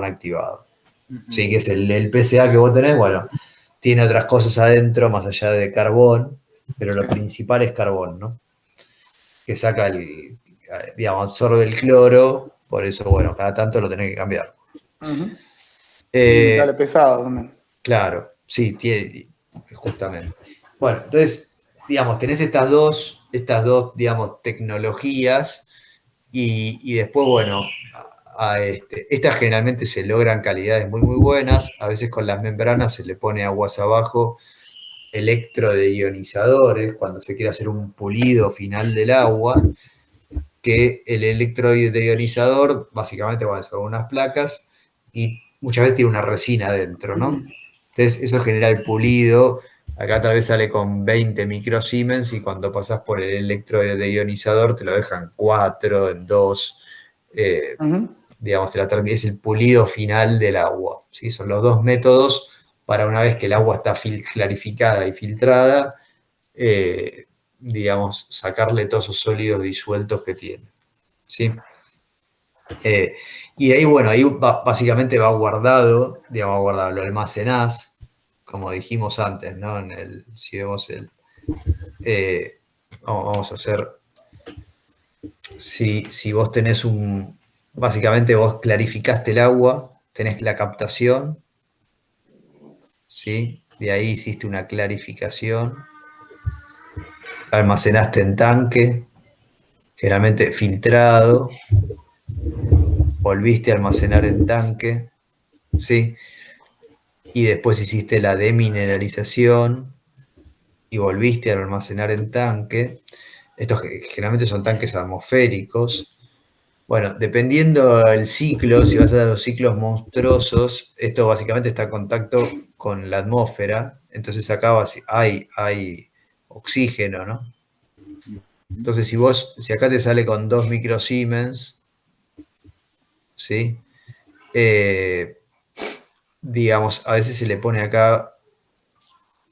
activado. Sí, que es el PCA que vos tenés, bueno, tiene otras cosas adentro más allá de carbón, pero lo principal es carbón, ¿no? Que saca digamos, absorbe el cloro, por eso, bueno, cada tanto lo tenés que cambiar. Sale pesado también. Claro, sí, justamente. Bueno, entonces, digamos, tenés estas dos, digamos, tecnologías y después, bueno, estas generalmente se logran calidades muy, muy buenas. A veces con las membranas se le pone aguas abajo, electrodeionizadores, cuando se quiere hacer un pulido final del agua, que el electrodeionizador básicamente son unas placas y muchas veces tiene una resina adentro, ¿no? Entonces eso genera el pulido Acá tal vez sale con 20 microsiemens y cuando pasás por el electrodo de ionizador te lo dejan 4, en 2. Digamos, es el pulido final del agua. ¿Sí? Son los dos métodos para una vez que el agua está clarificada y filtrada, digamos, sacarle todos esos sólidos disueltos que tiene. ¿Sí? Y ahí, bueno, ahí básicamente va guardado, digamos, guardado, lo almacenás, como dijimos antes, ¿no? Si vemos vamos a hacer, si vos tenés básicamente vos clarificaste el agua, tenés la captación, ¿sí? De ahí hiciste una clarificación, almacenaste en tanque, generalmente filtrado, volviste a almacenar en tanque, ¿sí? Y después hiciste la demineralización y volviste a almacenar en tanque. Estos generalmente son tanques atmosféricos. Bueno, dependiendo del ciclo, si vas a los ciclos monstruosos, esto básicamente está en contacto con la atmósfera, entonces acá hay oxígeno, ¿no? Entonces si acá te sale con 2 microsiemens, ¿sí? Digamos, a veces se le pone acá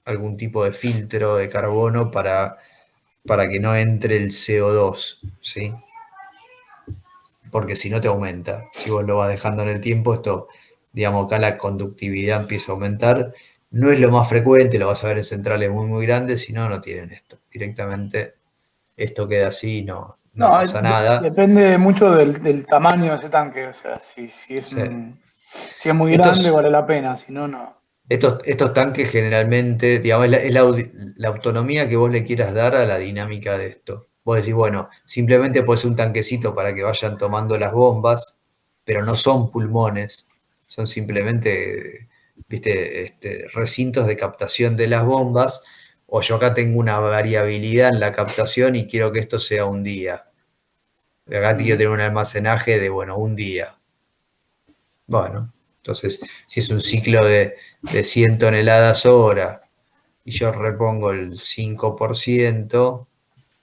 algún tipo de filtro de carbono para que no entre el CO2, ¿sí? Porque si no te aumenta. Si vos lo vas dejando en el tiempo, esto, digamos, acá la conductividad empieza a aumentar. No es lo más frecuente, lo vas a ver en centrales muy, muy grandes, si no, no tienen esto. Directamente esto queda así y no pasa nada. Depende mucho del tamaño de ese tanque. O sea, si es Sí. si es muy grande, vale la pena, si no, no. Estos tanques generalmente, digamos, es la autonomía que vos le quieras dar a la dinámica de esto. Vos decís, bueno, simplemente puede un tanquecito para que vayan tomando las bombas, pero no son pulmones, son simplemente, viste, recintos de captación de las bombas, o yo acá tengo una variabilidad en la captación y quiero que esto sea un día. Acá quiero tener un almacenaje de, bueno, un día. Bueno, entonces, si es un ciclo de 100 toneladas hora y yo repongo el 5%,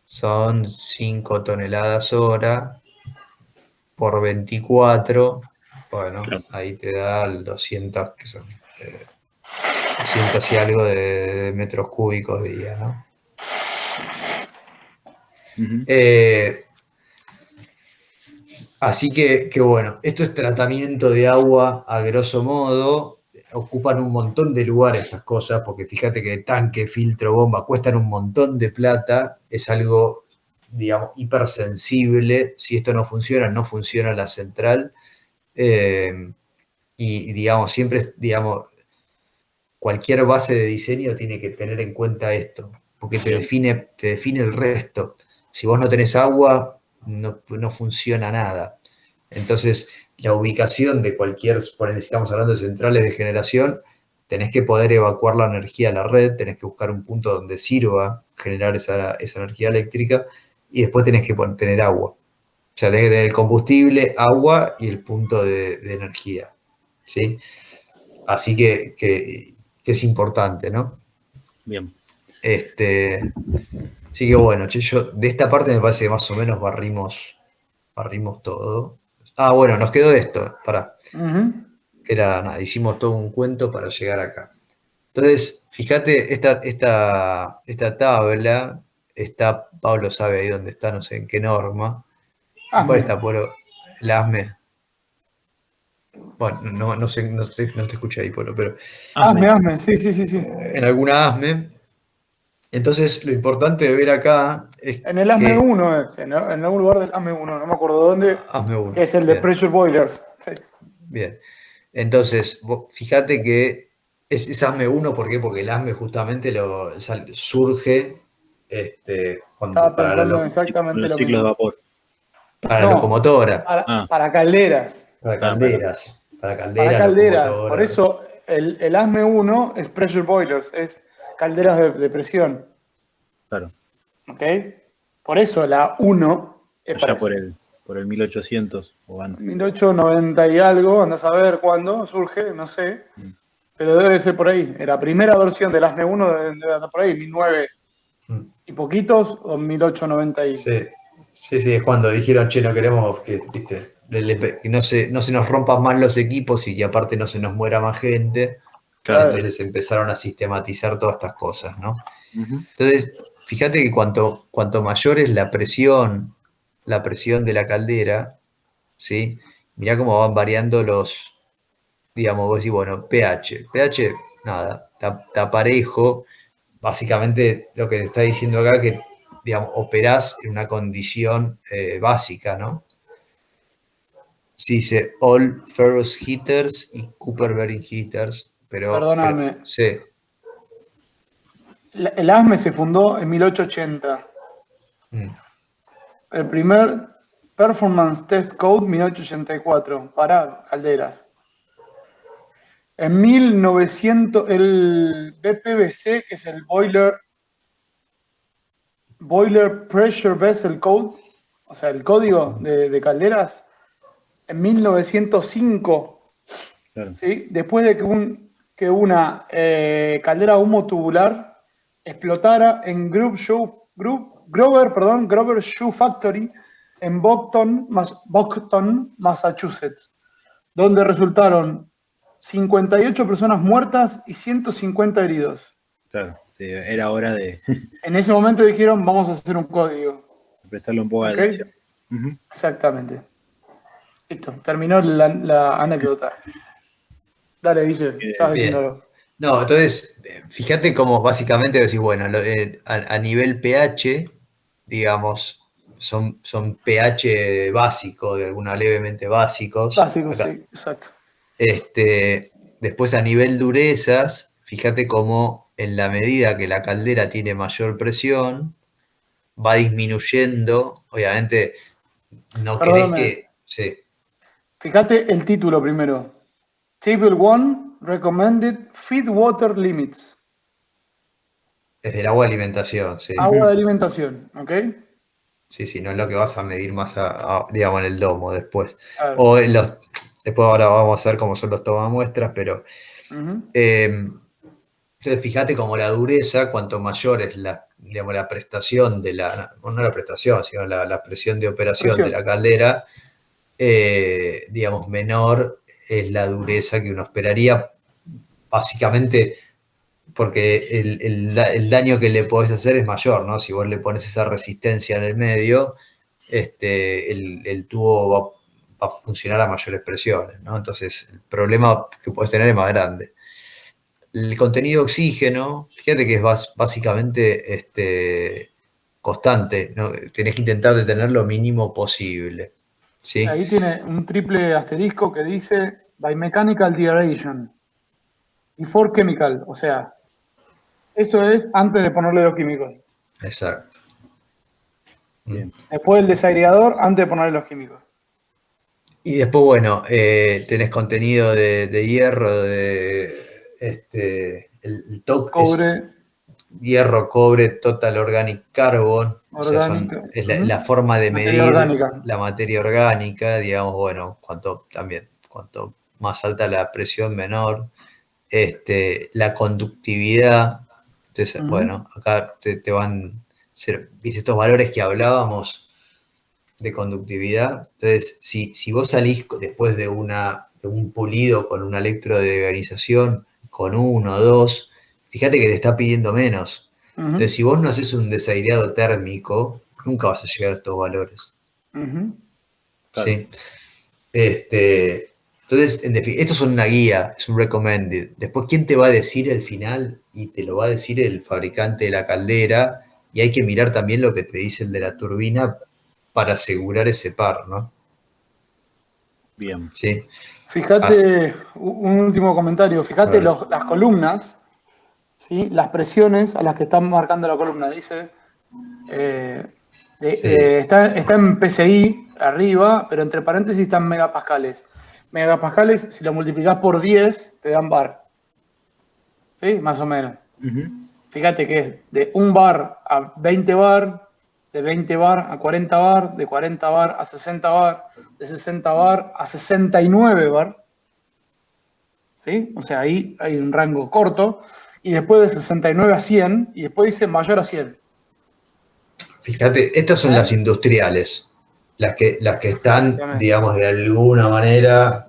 son 5 toneladas hora por 24. Bueno, Claro. ahí te da el 200, que son 200 y algo de metros cúbicos día, ¿no? Así que bueno, esto es tratamiento de agua a grosso modo. Ocupan un montón de lugares estas cosas, porque fíjate que tanque, filtro, bomba, cuestan un montón de plata. Es algo, digamos, hipersensible. Si esto no funciona, no funciona la central. Y digamos, siempre, digamos, cualquier base de diseño tiene que tener en cuenta esto, porque te define el resto. Si vos no tenés agua, no funciona nada. Entonces, la ubicación de por ejemplo, si estamos hablando de centrales de generación, tenés que poder evacuar la energía a la red, tenés que buscar un punto donde sirva generar esa energía eléctrica y después tenés que tener agua. O sea, tenés que tener el combustible, agua y el punto de energía. ¿Sí? Así que es importante, ¿no? Bien. Así que bueno, che, yo de esta parte me parece que más o menos barrimos todo. Ah, bueno, nos quedó esto, pará. Que era nada, hicimos todo un cuento para llegar acá. Entonces, fíjate, esta tabla está, Pablo sabe ahí dónde está, no sé en qué norma. ¿Cuál está, Polo? El ASME. Bueno, no sé, no te escuché ahí, Polo, pero. ASME, sí. En alguna ASME. Entonces, lo importante de ver acá es en el ASME 1 en algún lugar del ASME 1, no me acuerdo dónde, ASME 1, que es el de Pressure Boilers. Sí. Bien. Entonces, fíjate que es ASME 1, ¿por qué? Porque el ASME justamente surge Estaba pensando exactamente lo ciclos de mismo. vapor. Para la locomotora. Para calderas. Para calderas. Para Para calderas. locomotora. Por eso el ASME 1 es Pressure Boilers, es calderas de presión. Claro. ¿Ok? Por eso la 1 es allá por el 1800 o antes. 1890 y algo, andás a ver cuándo surge, no sé. pero debe ser por ahí. La primera versión del ASME 1 debe andar por ahí, 1009 y poquitos, o 1890 y... Sí, sí, es cuando dijeron, che, no queremos que, viste, que no se nos rompan más los equipos y que aparte no se nos muera más gente. Claro. Entonces empezaron a sistematizar todas estas cosas, ¿no? Ujú. Entonces, fíjate que cuanto mayor es la presión de la caldera, ¿sí? Mirá cómo van variando los, digamos, vos decís, bueno, pH, nada, está parejo. Básicamente lo que te está diciendo acá que, digamos, operás en una condición básica, ¿no? Sí, dice All Ferrous Heaters y Cooper Bearing Heaters, pero Perdóname, sí. el ASME se fundó en 1880. Mm. El primer Performance Test Code 1884 para calderas. En 1900, el BPVC, que es el Boiler Pressure Vessel Code, o sea, el código de calderas, en 1905, Claro. ¿sí? Después de que una caldera humo tubular explotara en Grover Shoe Factory en Boston, Massachusetts, donde resultaron 58 personas muertas y 150 heridos. Claro, sí, era hora de En ese momento dijeron, vamos a hacer un código. prestarle un poco de ¿Ok? atención. Ujú. Exactamente. Listo, terminó la anécdota. Dale, Guille, estabas Bien. diciendo algo. No, entonces, fíjate cómo básicamente decís, bueno, a nivel pH, digamos, son pH básicos, de alguna levemente básicos. Básico, sí, Acá. exacto. Después a nivel durezas, fíjate cómo en la medida que la caldera tiene mayor presión, va disminuyendo, obviamente no querés Perdóname, que... Sí, fíjate el título primero. Table 1, Recommended Feed Water Limits. desde el agua de alimentación, sí. Agua de alimentación, ¿ok? Sí, no es lo que vas a medir más, digamos, en el domo después. Claro. O en los... Después ahora vamos a ver cómo son los tomamuestras, pero... Ujú. Entonces, fíjate cómo la dureza, cuanto mayor es digamos, la prestación no la prestación, sino la presión de operación de Presión. la caldera, digamos, menor es la dureza que uno esperaría, básicamente porque el daño que le podés hacer es mayor, ¿no? Si vos le pones esa resistencia en el medio, el tubo va a funcionar a mayores presiones, ¿no? Entonces, el problema que podés tener es más grande. El contenido de oxígeno, fíjate que es básicamente constante, ¿no? Tenés que intentar de tener lo mínimo posible, ¿sí? Ahí tiene un triple asterisco que dice by mechanical deaeration. Before chemical, o sea, eso es antes de ponerle los químicos. Exacto. Bien. Después el desagregador, antes de ponerle los químicos. Y después, bueno, tenés contenido de hierro, el TOC es Cobre, hierro, cobre, Total Organic Carbon, o sea, orgánica. es la forma de Materia medir orgánica. la materia orgánica, digamos, bueno, cuanto más alta la presión, menor. La conductividad, entonces, bueno, acá te van, viste, estos valores que hablábamos de conductividad. Entonces, si vos salís después de un pulido con una electro de galvanización, con 1 o 2, fíjate que te está pidiendo menos. Entonces, si vos no haces un desaireado térmico, nunca vas a llegar a estos valores. Claro. ¿Sí? Entonces, esto es una guía, es un recommended. Después, ¿quién te va a decir el final? Y te lo va a decir el fabricante de la caldera. Y hay que mirar también lo que te dice el de la turbina para asegurar ese par, ¿no? Bien. Sí. Fíjate, un último comentario, fíjate las columnas, ¿sí? Las presiones a las que están marcando la columna. Dice, está en PSI arriba, pero entre paréntesis están megapascales. Megapascales, si lo multiplicás por 10, te dan bar. ¿Sí? Más o menos. Ujú. Fíjate que es de 1 bar a 20 bar, de 20 bar a 40 bar, de 40 bar a 60 bar, de 60 bar a 69 bar. ¿sí? O sea, ahí hay un rango corto, y después de 69 a 100, y después dice mayor a 100. Fíjate, estas son las industriales, las que están, Exactamente. digamos, de alguna manera,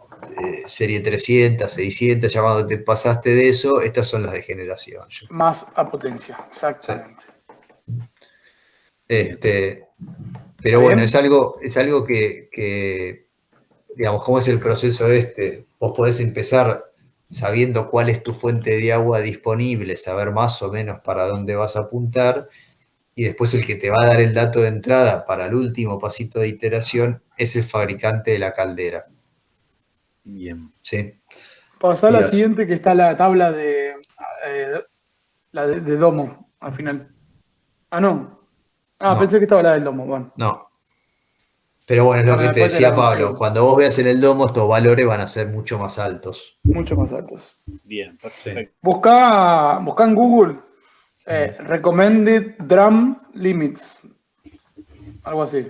serie 300, 600, ya cuando te pasaste de eso, estas son las de generación. Más a potencia, Sí. exactamente. Pero ¿Está bueno, bien? es algo que, digamos, ¿cómo es el proceso este? Vos podés empezar sabiendo cuál es tu fuente de agua disponible, saber más o menos para dónde vas a apuntar, y después el que te va a dar el dato de entrada para el último pasito de iteración es el fabricante de la caldera. Bien. ¿Sí? Pasá a Y la así. siguiente, que está la tabla la de domo, al final. Ah, no. Ah, pensé No, que estaba la del domo. Bueno, no. Pero bueno, es lo bueno, que te después te la decía Pablo, consigo. cuando vos veas en el domo, estos valores van a ser mucho más altos. Mucho más altos. Bien, Sí. perfecto. Buscá en Google Recommended Drum Limits. Algo así.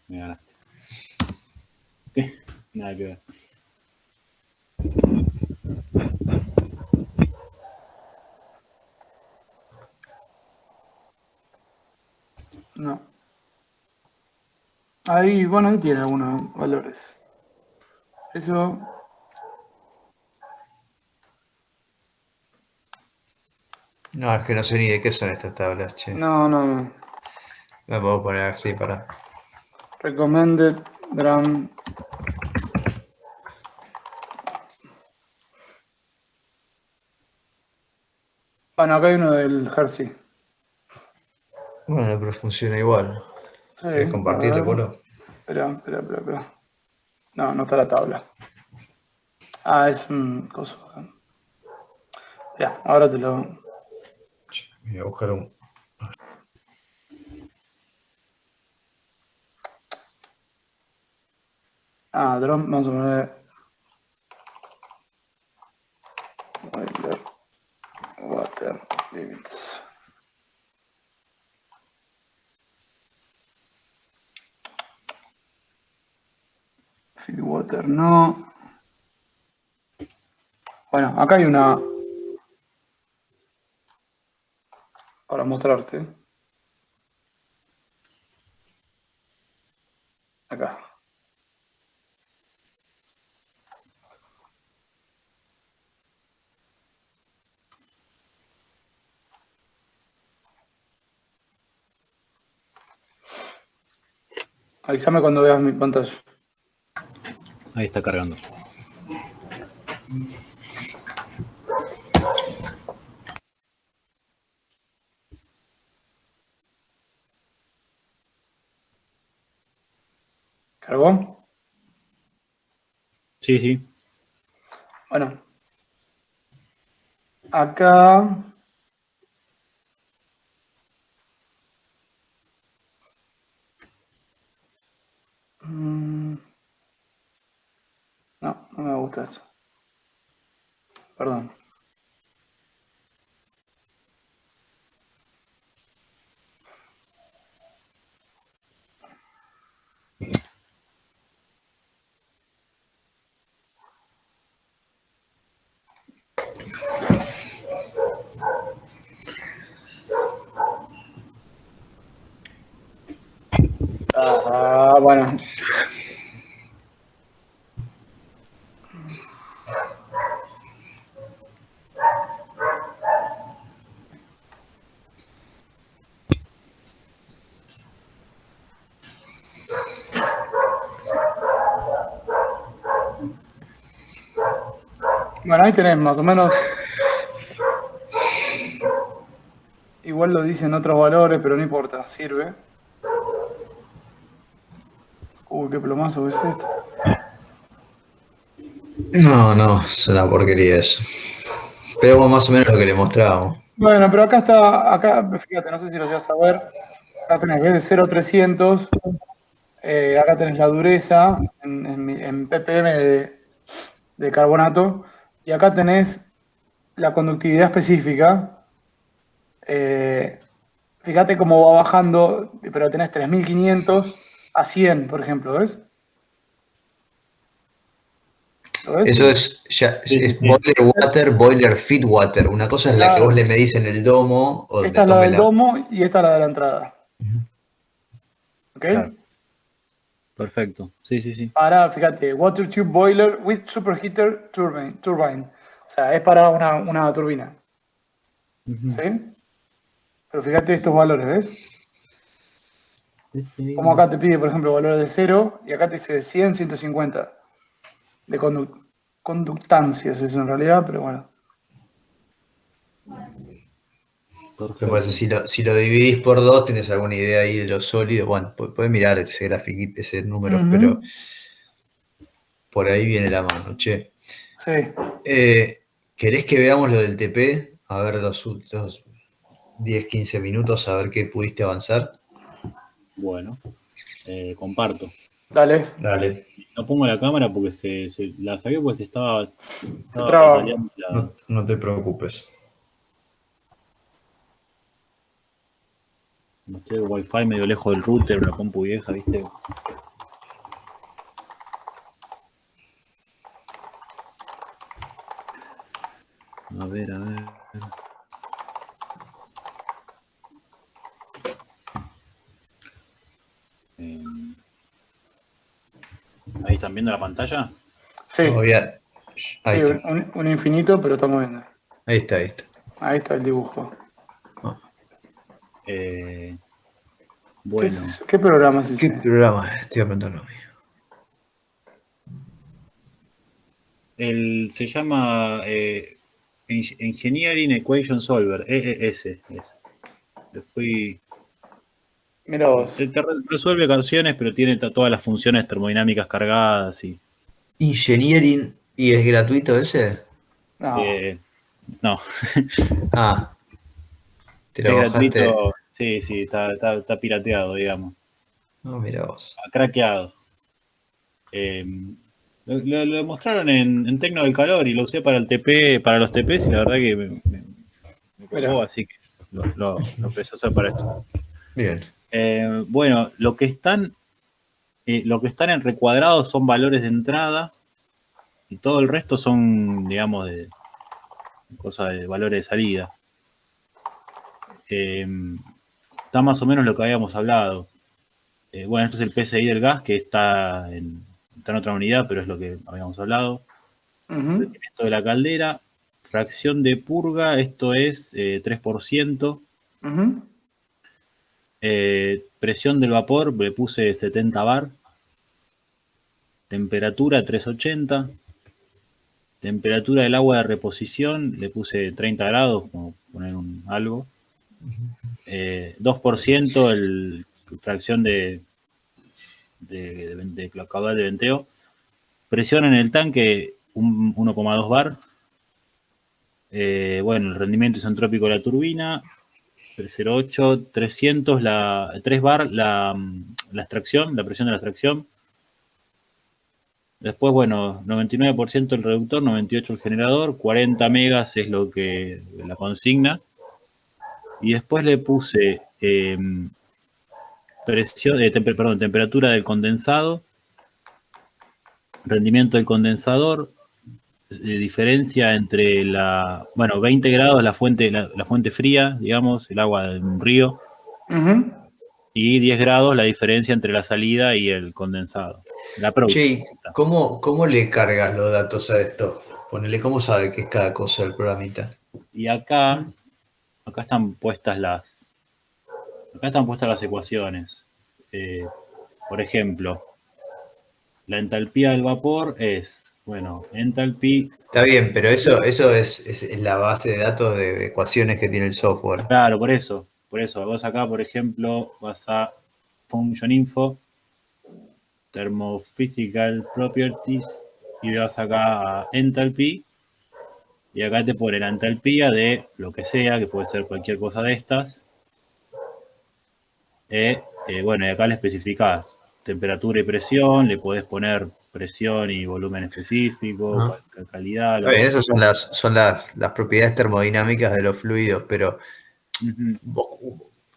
Me ganaste. ¿Qué? Nada que ver. No. Ahí, bueno, ahí tiene algunos valores. Eso. No, es que no sé ni de qué son estas tablas, che. No, no, no. Me puedo poner así para. Recommended Drum. Bueno, acá hay uno del Jersey. Bueno, pero funciona igual. Sí, ¿Querés a compartirlo, ver. Polo? Espera. No, no está la tabla. Ah, es un coso. Ya, ahora te lo. Voy a buscar un. Ah, drum, vamos a poner. Boiler Water Limits. Feed Water, no. Bueno, acá hay una. Para mostrarte. Acá. Avísame cuando veas mi pantalla. Ahí está cargando. ¿Cargó? Sí, sí. Bueno. Acá. No, no me gusta eso. Perdón. Ah, bueno. Bueno, ahí tenés más o menos. Igual lo dicen otros valores, pero no importa, sirve. Uy, qué plomazo que es esto. No, es una porquería eso. Pero bueno, más o menos lo que le mostrábamos. Bueno, pero acá está, acá, fíjate, no sé si lo llegas a ver. Acá tenés, ves de 0 a 300. Acá tenés la dureza en ppm de carbonato. Y acá tenés la conductividad específica, fíjate cómo va bajando, pero tenés 3500 a 100, por ejemplo, ¿ves? ¿Lo ves? Eso es, ya, Sí, sí, es sí. boiler water, boiler feed water. Una cosa es la que Claro. vos le medís en el domo o donde Esta es la tome del la. domo y esta es la de la entrada. ¿Ok? Claro. Perfecto. Sí, sí, sí. Para, fíjate, water tube boiler with superheater turbine. O sea, es para una turbina. Ujú. ¿Sí? Pero fíjate estos valores, ¿ves? Sí, sí. Como acá te pide, por ejemplo, valores de 0 y acá te dice 100, 150 de conductancia, es eso en realidad, pero bueno. Después, Perfecto. si lo dividís por dos, tenés alguna idea ahí de los sólidos. Bueno, podés mirar ese grafiquito, ese número, pero Ujú. por ahí viene la mano, che. Sí, ¿Querés que veamos lo del TP? A ver, los 10, 15 minutos, a ver qué pudiste avanzar. Bueno, comparto. dale, Dale, No pongo la cámara porque la saqué porque se estaba traba. bataleando no te preocupes. no estoy el wifi medio lejos del router, una compu vieja, ¿viste? A ver, a ver. Eh, ¿Ahí están viendo la pantalla? Sí, Todo bien. sí, Ahí está. un infinito, pero estamos viendo. Ahí está, ahí está. Ahí está el dibujo. Ah, Eh, ¿Qué es bueno, eso? ¿Qué programa es ¿qué ese? programa? Te iba a preguntar lo mío. se llama Engineering Equation Solver, EES. Le fui, Mira vos. resuelve canciones, pero tiene todas las funciones termodinámicas cargadas y Engineering, ¿y es gratuito ese? No, eh, no, Ah, te es lo bajaste. gratuito, sí, sí, está pirateado, digamos, No, mira vos. craqueado. Eh, lo mostraron en Tecno del Calor y lo usé para el TP, para los TPs y la verdad que me copó, mira. así que lo empecé a usar para esto. Bien. Bueno, lo que están en recuadrado son valores de entrada y todo el resto son, digamos, de cosas de valores de salida. Eh, Está más o menos lo que habíamos hablado. Bueno, esto es el PSI del gas que está en otra unidad, pero es lo que habíamos hablado. Ujú, Esto de la caldera, fracción de purga, esto es 3%. ujú. Presión del vapor, le puse 70 bar. Temperatura 380. Temperatura del agua de reposición, le puse 30 grados, como poner algo. 2% fracción de caudal de venteo. Presión en el tanque, 1,2 bar. Bueno, el rendimiento isentrópico de la turbina, 0,8, 300, 3 bar la extracción, la presión de la extracción. Después, bueno, 99% el reductor, 98% el generador, 40 megas es lo que la consigna. Y después le puse temperatura del condensado, rendimiento del condensador, diferencia entre 20 grados la fuente fría, digamos, el agua de un río, Ujú. y 10 grados la diferencia entre la salida y el condensado. El Che, approach. ¿y cómo le cargas los datos a esto? Ponele, ¿cómo sabe qué es cada cosa del programita? Y acá están puestas las ecuaciones. Eh, por ejemplo, la entalpía del vapor es, bueno, entalpía. Está bien, pero eso es la base de datos de ecuaciones que tiene el software. Claro, por eso. Por eso, vos acá, por ejemplo, vas a Function Info, Thermophysical Properties, y vas acá a Enthalpy, y acá te pone la entalpía de lo que sea, que puede ser cualquier cosa de estas. Bueno, y acá le especificás temperatura y presión, le podés poner presión y volumen específico, Ajá. calidad. Está bien, esas son las propiedades termodinámicas de los fluidos, pero Ujú. vos,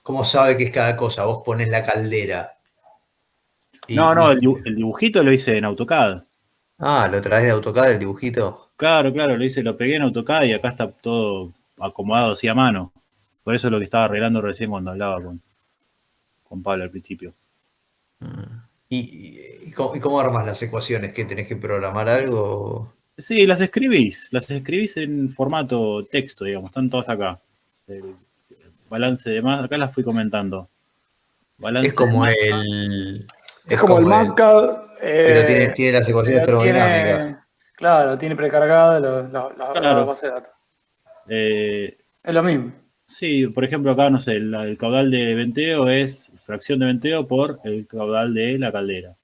¿cómo sabe qué es cada cosa? Vos ponés la caldera. No, el dibujito lo hice en AutoCAD. Lo traes de AutoCAD, el dibujito. Claro, lo pegué en AutoCAD y acá está todo acomodado así a mano. Por eso es lo que estaba arreglando recién cuando hablaba con Pablo al principio. ¿Y cómo armas las ecuaciones? ¿Qué tenés que programar algo? Sí, las escribís en formato texto, digamos, están todas acá. El balance de masa, acá las fui comentando. Es Balance de como masa. Es como el MATLAB, pero tiene las ecuaciones pero termodinámicas. tiene precargada la Claro. base de datos. Eh, Es lo mismo. sí, por ejemplo, acá, no sé, el caudal de venteo es fracción de venteo por el caudal de la caldera.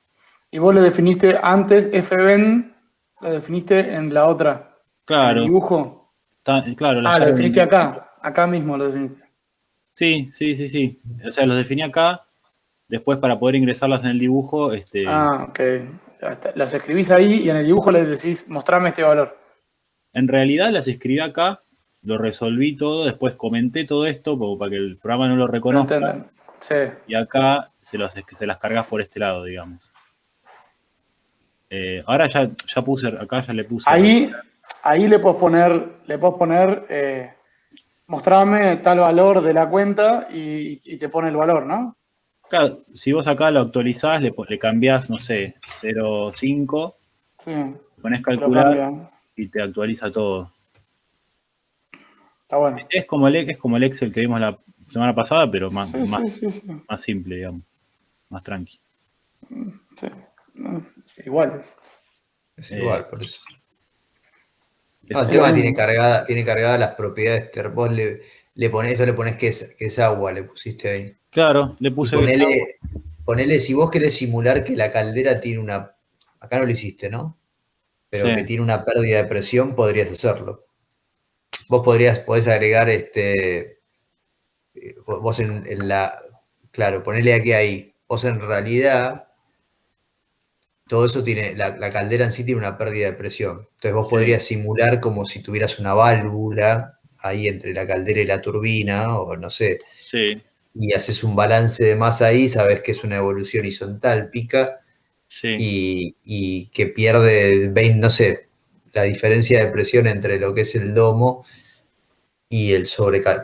Y vos lo definiste antes, FBen, lo definiste en la otra, en el Claro, dibujo. claro, las Lo cargas. definiste acá mismo lo definiste. Sí. O sea, los definí acá. Después, para poder ingresarlas en el dibujo, Ok. Las escribís ahí y en el dibujo les decís, mostrame este valor. en realidad las escribí acá, lo resolví todo, después comenté todo esto como para que el programa no lo ¿No reconozca. entienden? Sí. Y acá se las cargas por este lado, digamos. Ahora ya puse, acá ya le puse. Ahí le puedes poner, mostrame tal valor de la cuenta y te pone el valor, ¿no? Claro, si vos acá lo actualizás, le cambiás, no sé, 0,5, Sí, ponés lo calcular cambia. y te actualiza todo. Está bueno. Es como el Excel que vimos la semana pasada, pero más, Sí, sí, más, sí, sí. más simple, digamos. Más tranqui. Sí. No, igual. Es Eh, igual, por eso. El Es lo tema mismo. tiene cargadas las propiedades. Vos le pones que es agua, le pusiste ahí. Claro, le Y puse esa. ponele, si vos querés simular que la caldera tiene acá no lo hiciste, ¿no? Pero que Sí, tiene una pérdida de presión, podrías hacerlo. Vos podés agregar vos claro, ponele aquí ahí. Vos en realidad, todo eso la caldera en sí tiene una pérdida de presión. Entonces vos sí, podrías simular como si tuvieras una válvula ahí entre la caldera y la turbina, o no sé, sí, y haces un balance de masa ahí, sabes que es una evolución isentálpica sí, y que pierde 20, no sé, la diferencia de presión entre lo que es el domo y el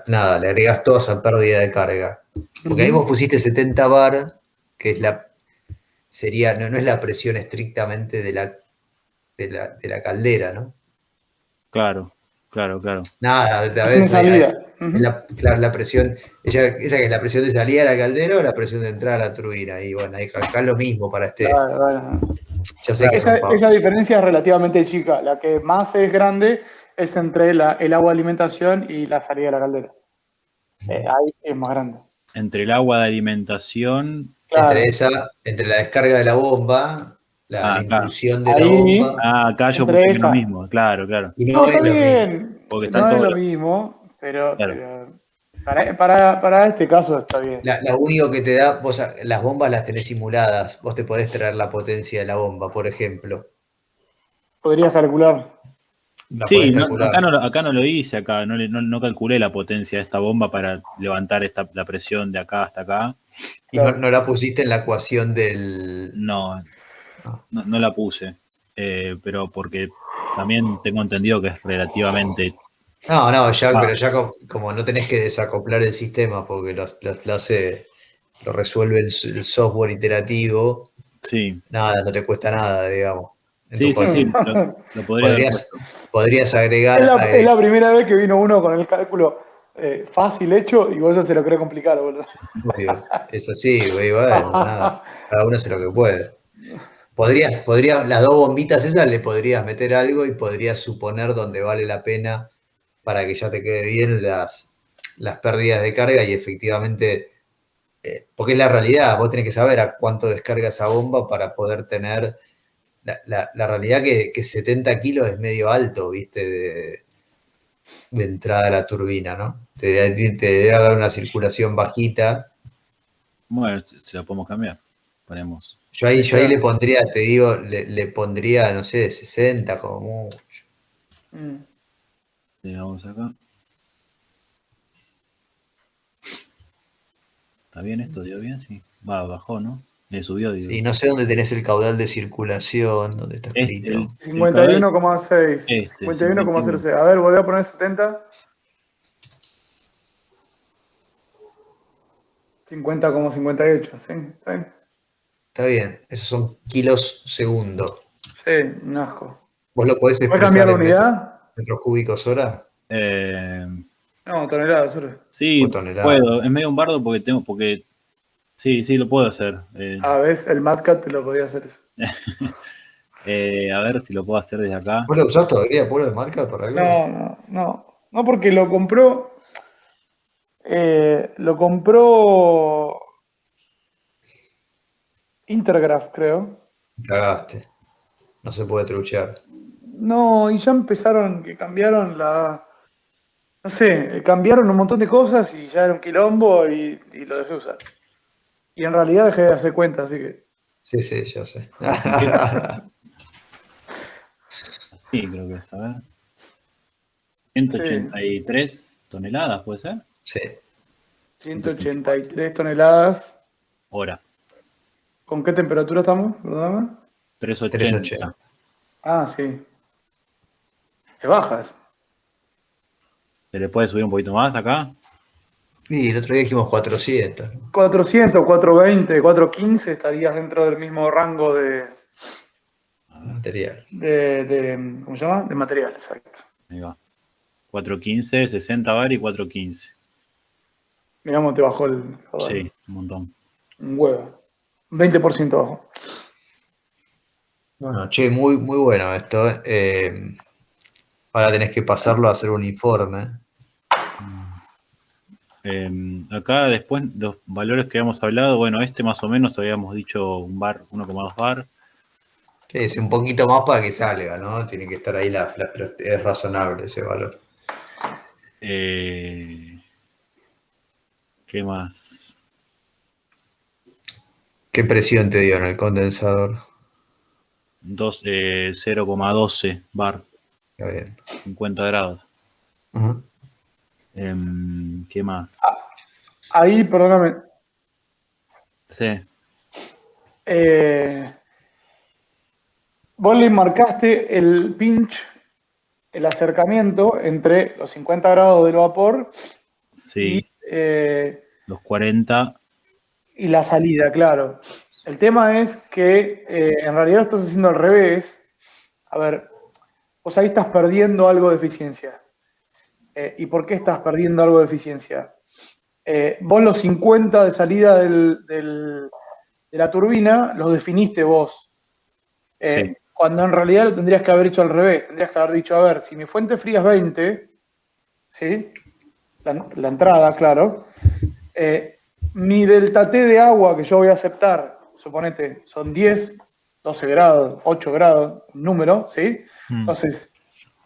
nada, le agregas toda esa pérdida de carga. Porque ahí vos pusiste 70 bar, que es no es la presión estrictamente de la caldera, ¿no? claro. Nada, a Presión de veces salida. claro, la presión, esa que es la presión de salida de la caldera o la presión de entrada a la turbina. Y bueno, ahí acá es lo mismo para Claro, bueno. ya sé que son Esa diferencia es relativamente chica. La que más es grande es entre el agua de alimentación y la salida de la caldera. Ahí es más grande. Entre el agua de alimentación. Claro. entre la descarga de la bomba, la Acá. impulsión de la Ahí, bomba, Acá yo entre puse que es lo esa. mismo, claro. y No, no está es lo mismo. bien. Porque están No es todos lo los. mismo, pero Claro, para este caso está bien. Lo único que te da, las bombas las tenés simuladas, vos te podés traer la potencia de la bomba, por ejemplo, Podrías calcular. la podés sí, calcular. acá no lo hice, acá no calculé la potencia de esta bomba para levantar la presión de acá hasta acá. Y Claro. no la pusiste en la ecuación del... No, No, no la puse, pero porque también tengo entendido que es relativamente. pero ya como no tenés que desacoplar el sistema porque lo resuelve el software iterativo, Sí, nada, no te cuesta nada, digamos. En tu sí, código. lo podría haber puesto. Podrías Es la primera vez que vino uno con el cálculo fácil hecho y vos ya se lo querés complicar, boludo. es así, güey, bueno, nada, cada uno hace lo que puede. Las dos bombitas esas le podrías meter algo y podrías suponer dónde vale la pena para que ya te quede bien las pérdidas de carga y efectivamente, porque es la realidad, vos tenés que saber a cuánto descarga esa bomba para poder tener la realidad que 70 kilos es medio alto, viste, de entrada a la turbina, ¿no? Te debe dar una circulación bajita. Bueno, si la podemos cambiar. Ponemos Yo ahí le pondría, te digo, le pondría, no sé, 60 como mucho. Vamos acá. ¿Está bien esto? ¿Dio bien? Sí. Bajó, ¿no? Le subió, digo. Sí, no sé dónde tenés el caudal de circulación, dónde está escrito. 51,6. Este, 51,06. A ver, volví a poner 70. 50,58. Sí, está bien. Está bien, esos son kilos segundo. Sí, un asco. ¿Vos lo podés ¿Puedes expresar cambiar la en unidad? metros cúbicos hora? No, toneladas solo. Sí, O toneladas. puedo. Es medio un bardo porque sí, lo puedo hacer. ¿Ves? El MatCat te lo podía hacer eso. A ver si lo puedo hacer desde acá. ¿Vos lo usás todavía, puro de marca para algo? No, porque lo compró. Intergraph, creo. Cagaste. No se puede truchear. No, y ya empezaron, que cambiaron no sé, cambiaron un montón de cosas y ya era un quilombo y lo dejé usar. Y en realidad dejé de hacer cuenta, así que. Sí, ya sé. Sí, creo que es, a ver. 183 toneladas, ¿puede ser? Sí. 183 toneladas. Hora. ¿Con qué temperatura estamos? Perdóname. 380. Ah, sí. Es baja eso. ¿Se le puede subir un poquito más acá? Y el otro día dijimos 400. 400, 420, 415 estarías dentro del mismo rango de Material. ¿cómo se llama? De material, exacto. Ahí va. 415, 60 bar y 415. Mirá cómo te bajó el caudal. Sí, un montón. Un huevo. 20% bajo. Bueno, che, muy, muy bueno esto. Ahora tenés que pasarlo a hacer un informe. Acá después los valores que habíamos hablado, bueno, más o menos habíamos dicho un bar, 1,2 bar. Sí, es un poquito más para que salga, ¿no? Tiene que estar ahí pero es razonable ese valor. ¿Qué más? ¿Qué presión te dio en el condensador? 0,12 bar. Está bien. 50 grados. Uh-huh. ¿Qué más? Ahí, perdóname. Sí. Vos le marcaste el pinch, el acercamiento entre los 50 grados del vapor Sí. y Los 40. Y la salida, claro. El tema es que en realidad estás haciendo al revés. A ver, vos ahí estás perdiendo algo de eficiencia. ¿Y por qué estás perdiendo algo de eficiencia? Vos los 50 de salida de la turbina los definiste vos. Sí. Cuando en realidad lo tendrías que haber hecho al revés. Tendrías que haber dicho, a ver, si mi fuente fría es 20, ¿sí? La entrada, claro. Mi delta T de agua que yo voy a aceptar, suponete, son 10, 12 grados, 8 grados, un número, ¿sí? Entonces,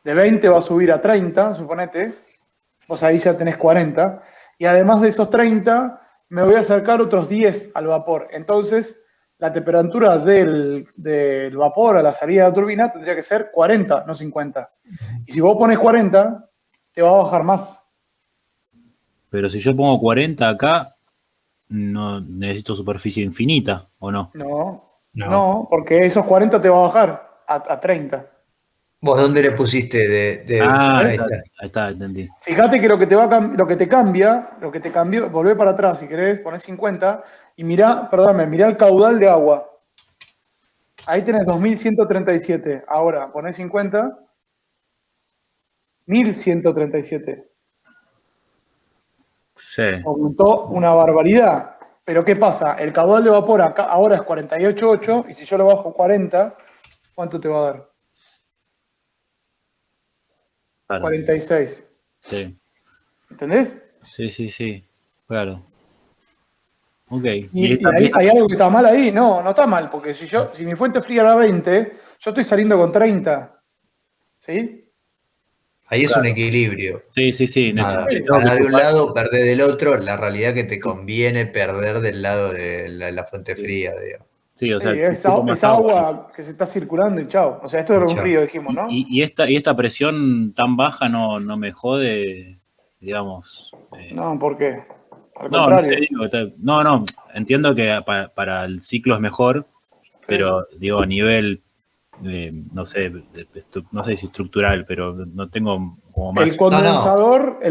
de 20 va a subir a 30, suponete, vos ahí ya tenés 40, y además de esos 30, me voy a acercar otros 10 al vapor. Entonces, la temperatura del vapor a la salida de la turbina tendría que ser 40, no 50. Y si vos pones 40, te va a bajar más. Pero si yo pongo 40 acá, no necesito superficie infinita, ¿o no? No, porque esos 40 te va a bajar a 30. ¿Vos dónde le pusiste ahí está. está, entendí. Fíjate que lo que te cambió, volvé para atrás si querés, ponés 50 y mirá el caudal de agua. Ahí tenés 2137. Ahora ponés 50, 1137. Sí. Aumentó una barbaridad. Pero ¿qué pasa? El caudal de vapor acá ahora es 48,8 y si yo lo bajo 40, ¿cuánto te va a dar? Claro. 46. Sí. ¿Entendés? Sí, claro. Ok. Y hay algo que está mal ahí. No está mal, porque si mi fuente fría era 20, yo estoy saliendo con 30. ¿Sí? Ahí es un equilibrio. Sí. Nada, ganar de un lado, perder del otro. La realidad que te conviene perder del lado de la fuente fría, digamos. Sí, o Sí, sea, es tipo más agua que se está circulando y chao. O sea, esto es un Chao. río, dijimos, ¿no? Y esta presión tan baja no me jode, digamos. No, ¿por qué? Al No sé, contrario. digo, no, entiendo que para el ciclo es mejor, Sí. pero digo, a nivel, no sé, no sé si estructural, pero no tengo como más. El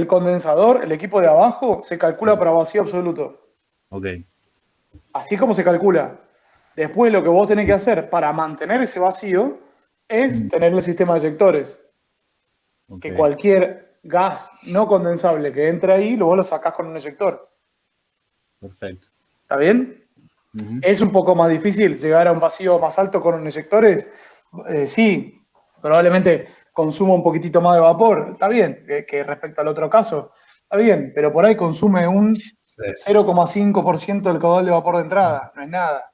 condensador, el equipo de abajo, se calcula para vacío absoluto. Ok, Así como se calcula. Después lo que vos tenés que hacer para mantener ese vacío es tener el sistema de eyectores. ok, Que cualquier gas no condensable que entre ahí, vos lo sacás con un eyector. perfecto. ¿Está bien? Ujú. ¿Es un poco más difícil llegar a un vacío más alto con un eyectores? Sí, probablemente consuma un poquitito más de vapor. Está bien, que respecto al otro caso. Está bien, pero por ahí consume un Sí. 0,5% del caudal de vapor de entrada. No es nada.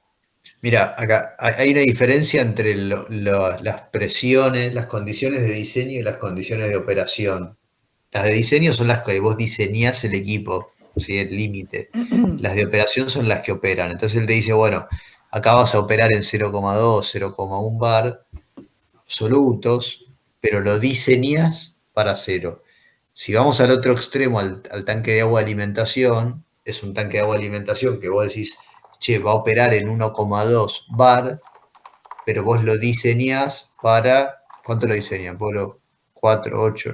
Mira, acá hay una diferencia entre las presiones, las condiciones de diseño y las condiciones de operación. Las de diseño son las que vos diseñás el equipo, ¿sí? El límite. Las de operación son las que operan. Entonces él te dice, bueno, acá vas a operar en 0,2, 0,1 bar absolutos, pero lo diseñas para cero. Si vamos al otro extremo, al tanque de agua de alimentación, es un tanque de agua de alimentación que vos decís, che, va a operar en 1,2 bar, pero vos lo diseñás para, ¿cuánto lo diseñan? Por 4, 8,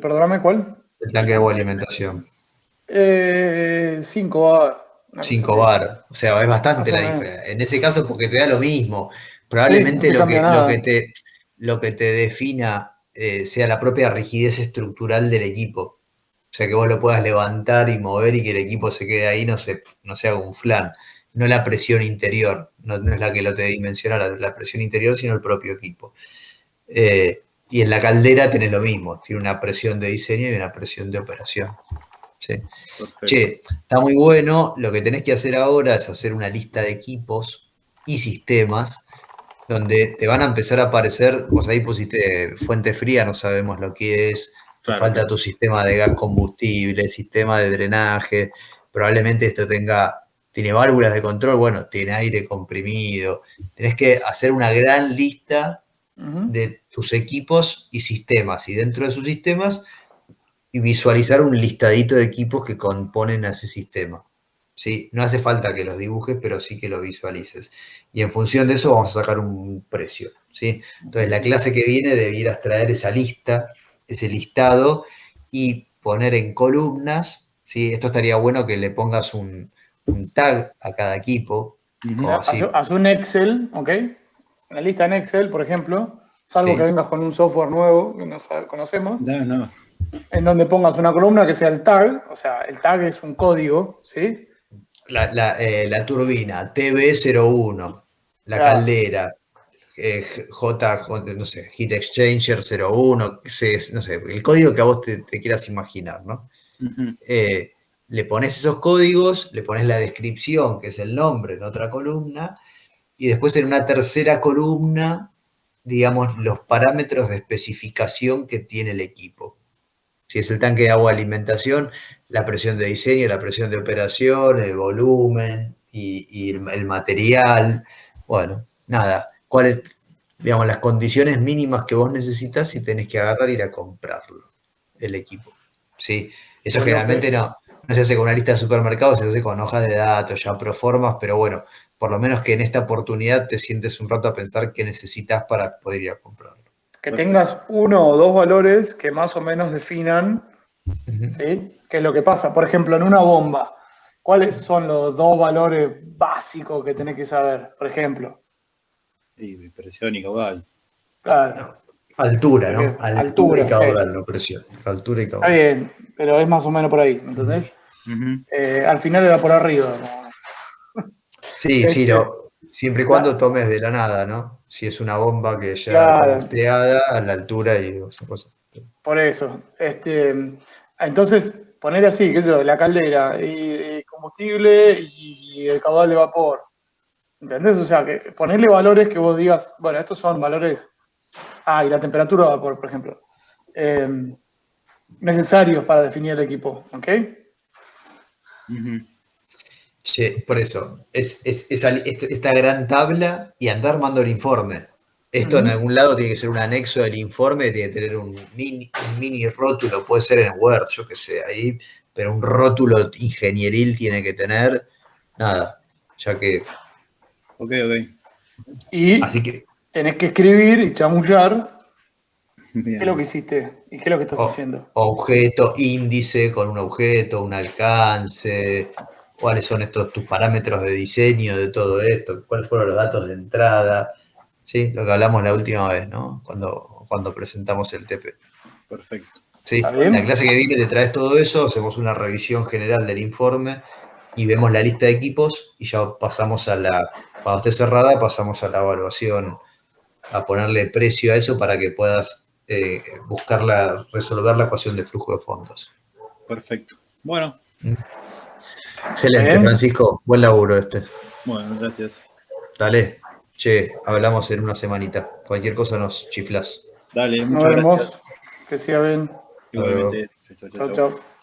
Perdóname, ¿cuál? el tanque de agua de alimentación. 5 bar, una cosa 5 así, bar, o sea, es más bastante o la menos. diferencia. En ese caso, porque te da lo mismo. Sí, no Probablemente te cambia nada. lo que te defina sea la propia rigidez estructural del equipo. O sea, que vos lo puedas levantar y mover y que el equipo se quede ahí, no se haga un flan. No la presión interior, no es la que lo te dimensiona la presión interior, sino el propio equipo. Y en la caldera tenés lo mismo, tiene una presión de diseño y una presión de operación. ¿Sí? Perfecto. Che, está muy bueno. Lo que tenés que hacer ahora es hacer una lista de equipos y sistemas donde te van a empezar a aparecer, vos ahí pusiste fuente fría, no sabemos lo que es, te Claro, falta claro. tu sistema de gas combustible, sistema de drenaje, probablemente esto tiene válvulas de control, bueno, tiene aire comprimido. Tenés que hacer una gran lista Ujú. de tus equipos y sistemas, y dentro de sus sistemas y visualizar un listadito de equipos que componen a ese sistema. ¿Sí? No hace falta que los dibujes, pero sí que lo visualices. Y en función de eso vamos a sacar un precio. ¿Sí? Entonces, la clase que viene debieras traer esa lista, ese listado, y poner en columnas. ¿Sí? Esto estaría bueno que le pongas un tag a cada equipo. Ujú. Como así, Haz un Excel, ¿ok? Una lista en Excel, por ejemplo, salvo que ¿sí? vengas con un software nuevo que no conocemos, No. en donde pongas una columna que sea el tag, o sea, el tag es un código, ¿sí? La turbina, TB01, la Claro. caldera, no sé, Heat Exchanger 01, no sé, el código que a vos te quieras imaginar, ¿no? Ujú. Eh, le pones esos códigos, le pones la descripción, que es el nombre, en otra columna, y después en una tercera columna, digamos, los parámetros de especificación que tiene el equipo. Si es el tanque de agua de alimentación, la presión de diseño, la presión de operación, el volumen y el material. Bueno, nada, cuáles, digamos, las condiciones mínimas que vos necesitas y tenés que agarrar y ir a comprarlo, el equipo. ¿Sí? Eso Bueno, generalmente no se hace con una lista de supermercados, se hace con hojas de datos, ya proformas, pero bueno, por lo menos que en esta oportunidad te sientes un rato a pensar qué necesitas para poder ir a comprarlo. que tengas uno o dos valores que más o menos definan, Ujú. ¿sí? ¿Qué es lo que pasa? Por ejemplo, en una bomba, ¿cuáles son los dos valores básicos que tenés que saber? Por ejemplo, Sí, presión y caudal. claro, No, altura, por ¿no? ejemplo, Altura y altura, sí. caudal, no presión. Altura y Está caudal. bien, pero es más o menos por ahí, ¿me entendés? Ujú. Al final era por arriba. ¿No? Sí, sí, Este, siempre y cuando la- tomes de la nada, ¿no? Si es una bomba que ya claro, combusteada, a la altura y esa cosa. por eso. Entonces, poner así, qué sé yo, la caldera y combustible y el caudal de vapor. ¿Entendés? O sea, que ponerle valores que vos digas, bueno, estos son valores. Ah, y la temperatura de vapor, por ejemplo. Eh, necesarios para definir el equipo, ¿ok? Ujú. Che, por eso, esta gran tabla y andar armando el informe. Esto en algún lado tiene que ser un anexo del informe, tiene que tener un mini rótulo, puede ser en Word, yo qué sé, ahí, pero un rótulo ingenieril tiene que tener, nada, ya que... Ok. Y Así que... tenés que escribir y chamullar qué Bien. es lo que hiciste y qué es lo que estás haciendo. Objeto, índice con un objeto, un alcance, cuáles son tus parámetros de diseño de todo esto, cuáles fueron los datos de entrada, ¿sí? Lo que hablamos la última vez, ¿no? Cuando presentamos el TP. Perfecto. ¿Sí? ¿Está bien? La clase que viene te traes todo eso, hacemos una revisión general del informe y vemos la lista de equipos y ya pasamos cuando esté cerrada, pasamos a la evaluación, a ponerle precio a eso para que puedas resolver la ecuación de flujo de fondos. Perfecto. Bueno. Excelente, Bien. Francisco. Buen laburo este. Bueno, gracias. Dale. Che, hablamos en una semanita. Cualquier cosa nos chiflas. Dale, Nos muchas vemos. gracias. Que siga bien. Igualmente. Chao, chao.